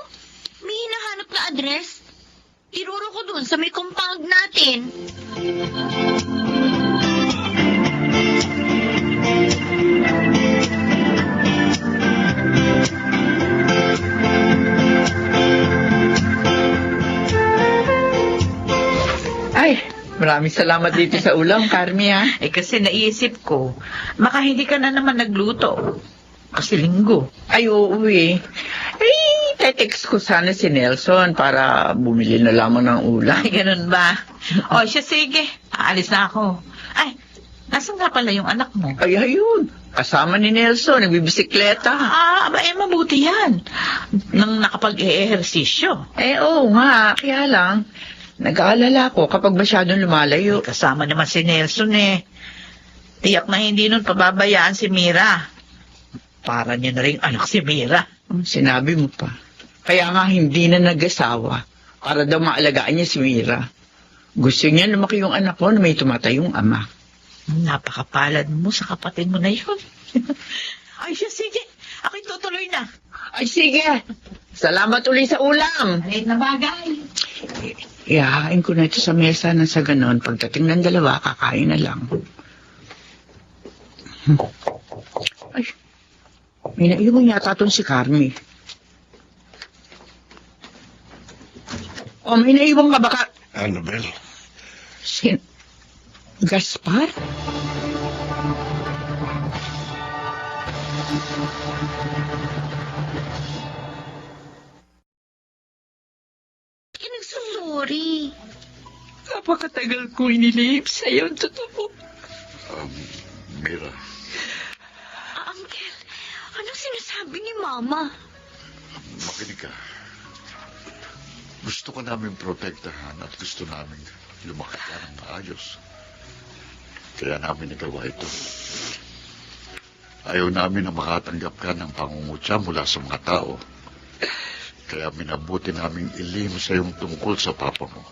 May hinahanap na address. Iruro ko dun sa may compound natin. Ay, maraming salamat dito sa ulam, Carmi, ha? Kasi naisip ko, baka hindi ka na naman nagluto. Kasi linggo. Ay, oo, eh. Text ko sana si Nelson para bumili na lamang ng ulam. Ay, ganun ba? O, siya, sige. Aalis na ako. Ay, nasan nga pala yung anak mo? Ay, ayun. Kasama ni Nelson, nagbibisikleta. Mabuti yan. Nang nakapag-ehersisyo. Oo nga, kaya lang, nag-aalala ko kapag masyadong lumalayo. Kasama naman si Nelson eh. Tiyak na hindi nun pababayaan si Mira. Para niya na rin anak si Mira. Sinabi mo pa. Kaya nga hindi na nag-asawa para daw maalagaan niya si Mira. Gusto niya lumaki yung anak ko na may tumatayong ama. Napakapalad mo sa kapatid mo na yun. Ay, siya, sige. Ako'y tutuloy na. Ay, sige. Salamat ulit sa ulam. Maliit na bagay. Ihahain ko na ito sa mesa na sa ganon. Pagdating ng dalawa, kakain na lang. Ay, may naiwan yata itong si Carmi. May naiwan ka baka... Annabel, Gaspar? Nagsusuri. Napakatagal ko inilihip sa'yo. Totoo. Mira. Uncle, anong sinasabi ni Mama? Makinig ka. Gusto ko namin protektahan at gusto namin lumaki ka ng maayos. Kaya namin nagawa ito. Ayaw namin na makatanggap ka ng pangungutya mula sa mga tao. Kaya minabuti naming ilim sa iyong tungkol sa papa mo.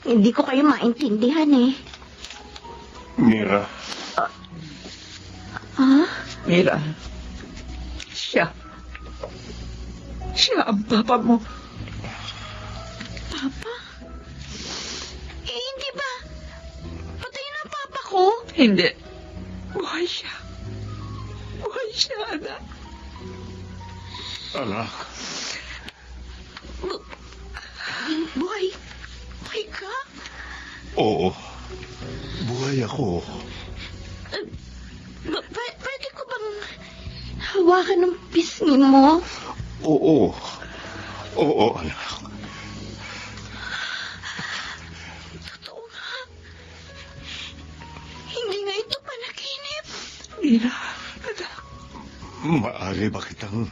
Hindi ko kayo maintindihan eh. Mira, Mira, siya ang papa mo. Hindi ba Hindi. Buhay siya. Buhay siya, anak. Anak, Buhay. Buhay ka? oo. Buhay ako. Pwede ko bang hawakan ng pisngi mo? Oo. Oo, anak. Totoo nga. Hindi nga ito panaginip. Mira, anak. Maaari ba kitang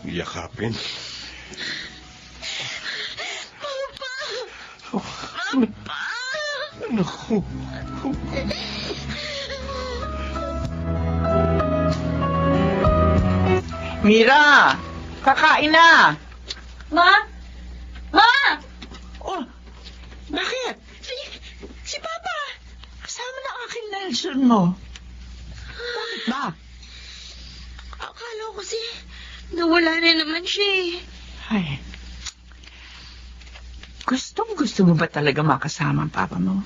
yakapin? Papa! Naku. Mira! Kakain na! Ma? Ma! Oh, bakit? Si Papa! Kasama na aking Nelson mo. Bakit ba? Akala ko kasi nawala na naman siya eh. Ay. Gusto mo ba talaga makasama ang Papa mo?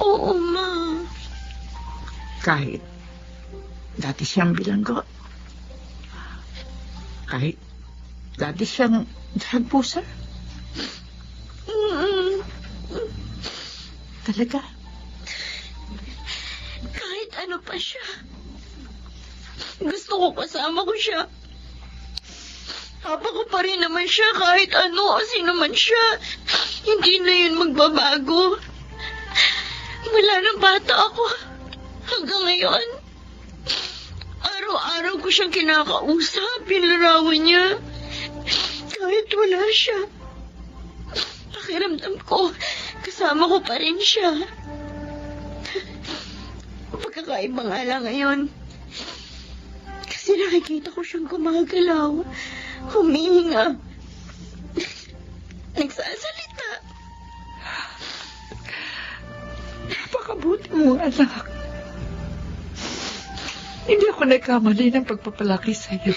Oo, Ma. Kahit dati siyang bilanggo. Kahit dati siyang drug pusher. Mm-mm. Talaga? Kahit ano pa siya. Gusto ko kasama ko siya. Papa ko pa rin naman siya kahit ano o sino man siya. Hindi na yun magbabago. Mula nang bata ako hanggang ngayon. Araw-araw ko siyang kinakausap, pinlarawan niya. Kahit wala siya. Pakiramdam ko, kasama ko pa rin siya. Pagkakaiba nga lang ngayon. Kasi nakikita ko siyang gumagalaw, humihinga, nagsasalita. Napakabuti mo, anak. Hindi ako nagkamali ng pagpapalaki sa'yo.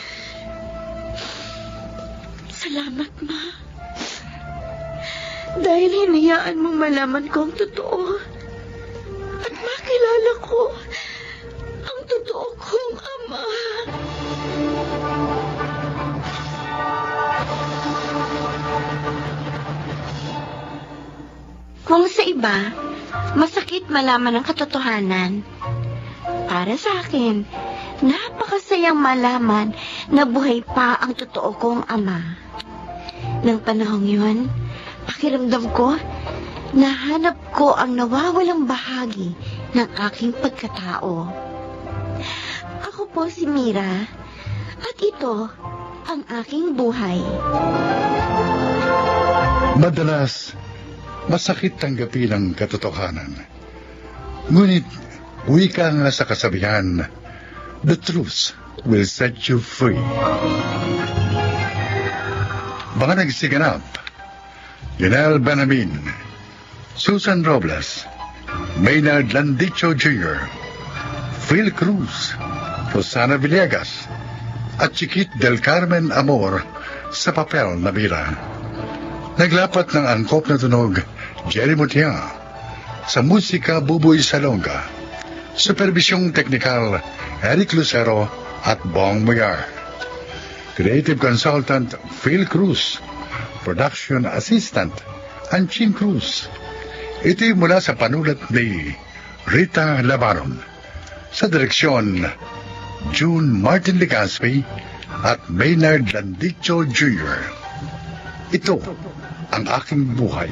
Salamat, Ma. Dahil hinayaan mo malaman ko ang totoo. At makilala ko ang totoo kong ama. Kung sa iba, masakit malaman ang katotohanan. Para sa akin, napakasayang malaman na buhay pa ang totoo kong ama. Nang panahong yun, pakiramdam ko, nahanap ko ang nawawalang bahagi ng aking pagkatao. Ako po si Mira, at ito ang aking buhay. Madalas, masakit tanggapin ang katotohanan. Ngunit, wika nga sa kasabihan, the truth will set you free. Mga nagsiganap, Lionel Benamin, Susan Robles, Maynard Landicho Jr., Phil Cruz, Rosana Villegas, at Chiquit del Carmen Amor sa papel na Mira. Naglapat ng angkop na tunog, Jerry Mutia, sa musika Buboy Salonga, supervisyong teknikal, Eric Lucero at Bong Muyar. Creative consultant, Phil Cruz. Production assistant, Anching Cruz. Ito'y mula sa panulat ni Rita Labaron. Sa direksyon, June Martin Ligaspi at Maynard Landicho Jr. Ito ang aking buhay.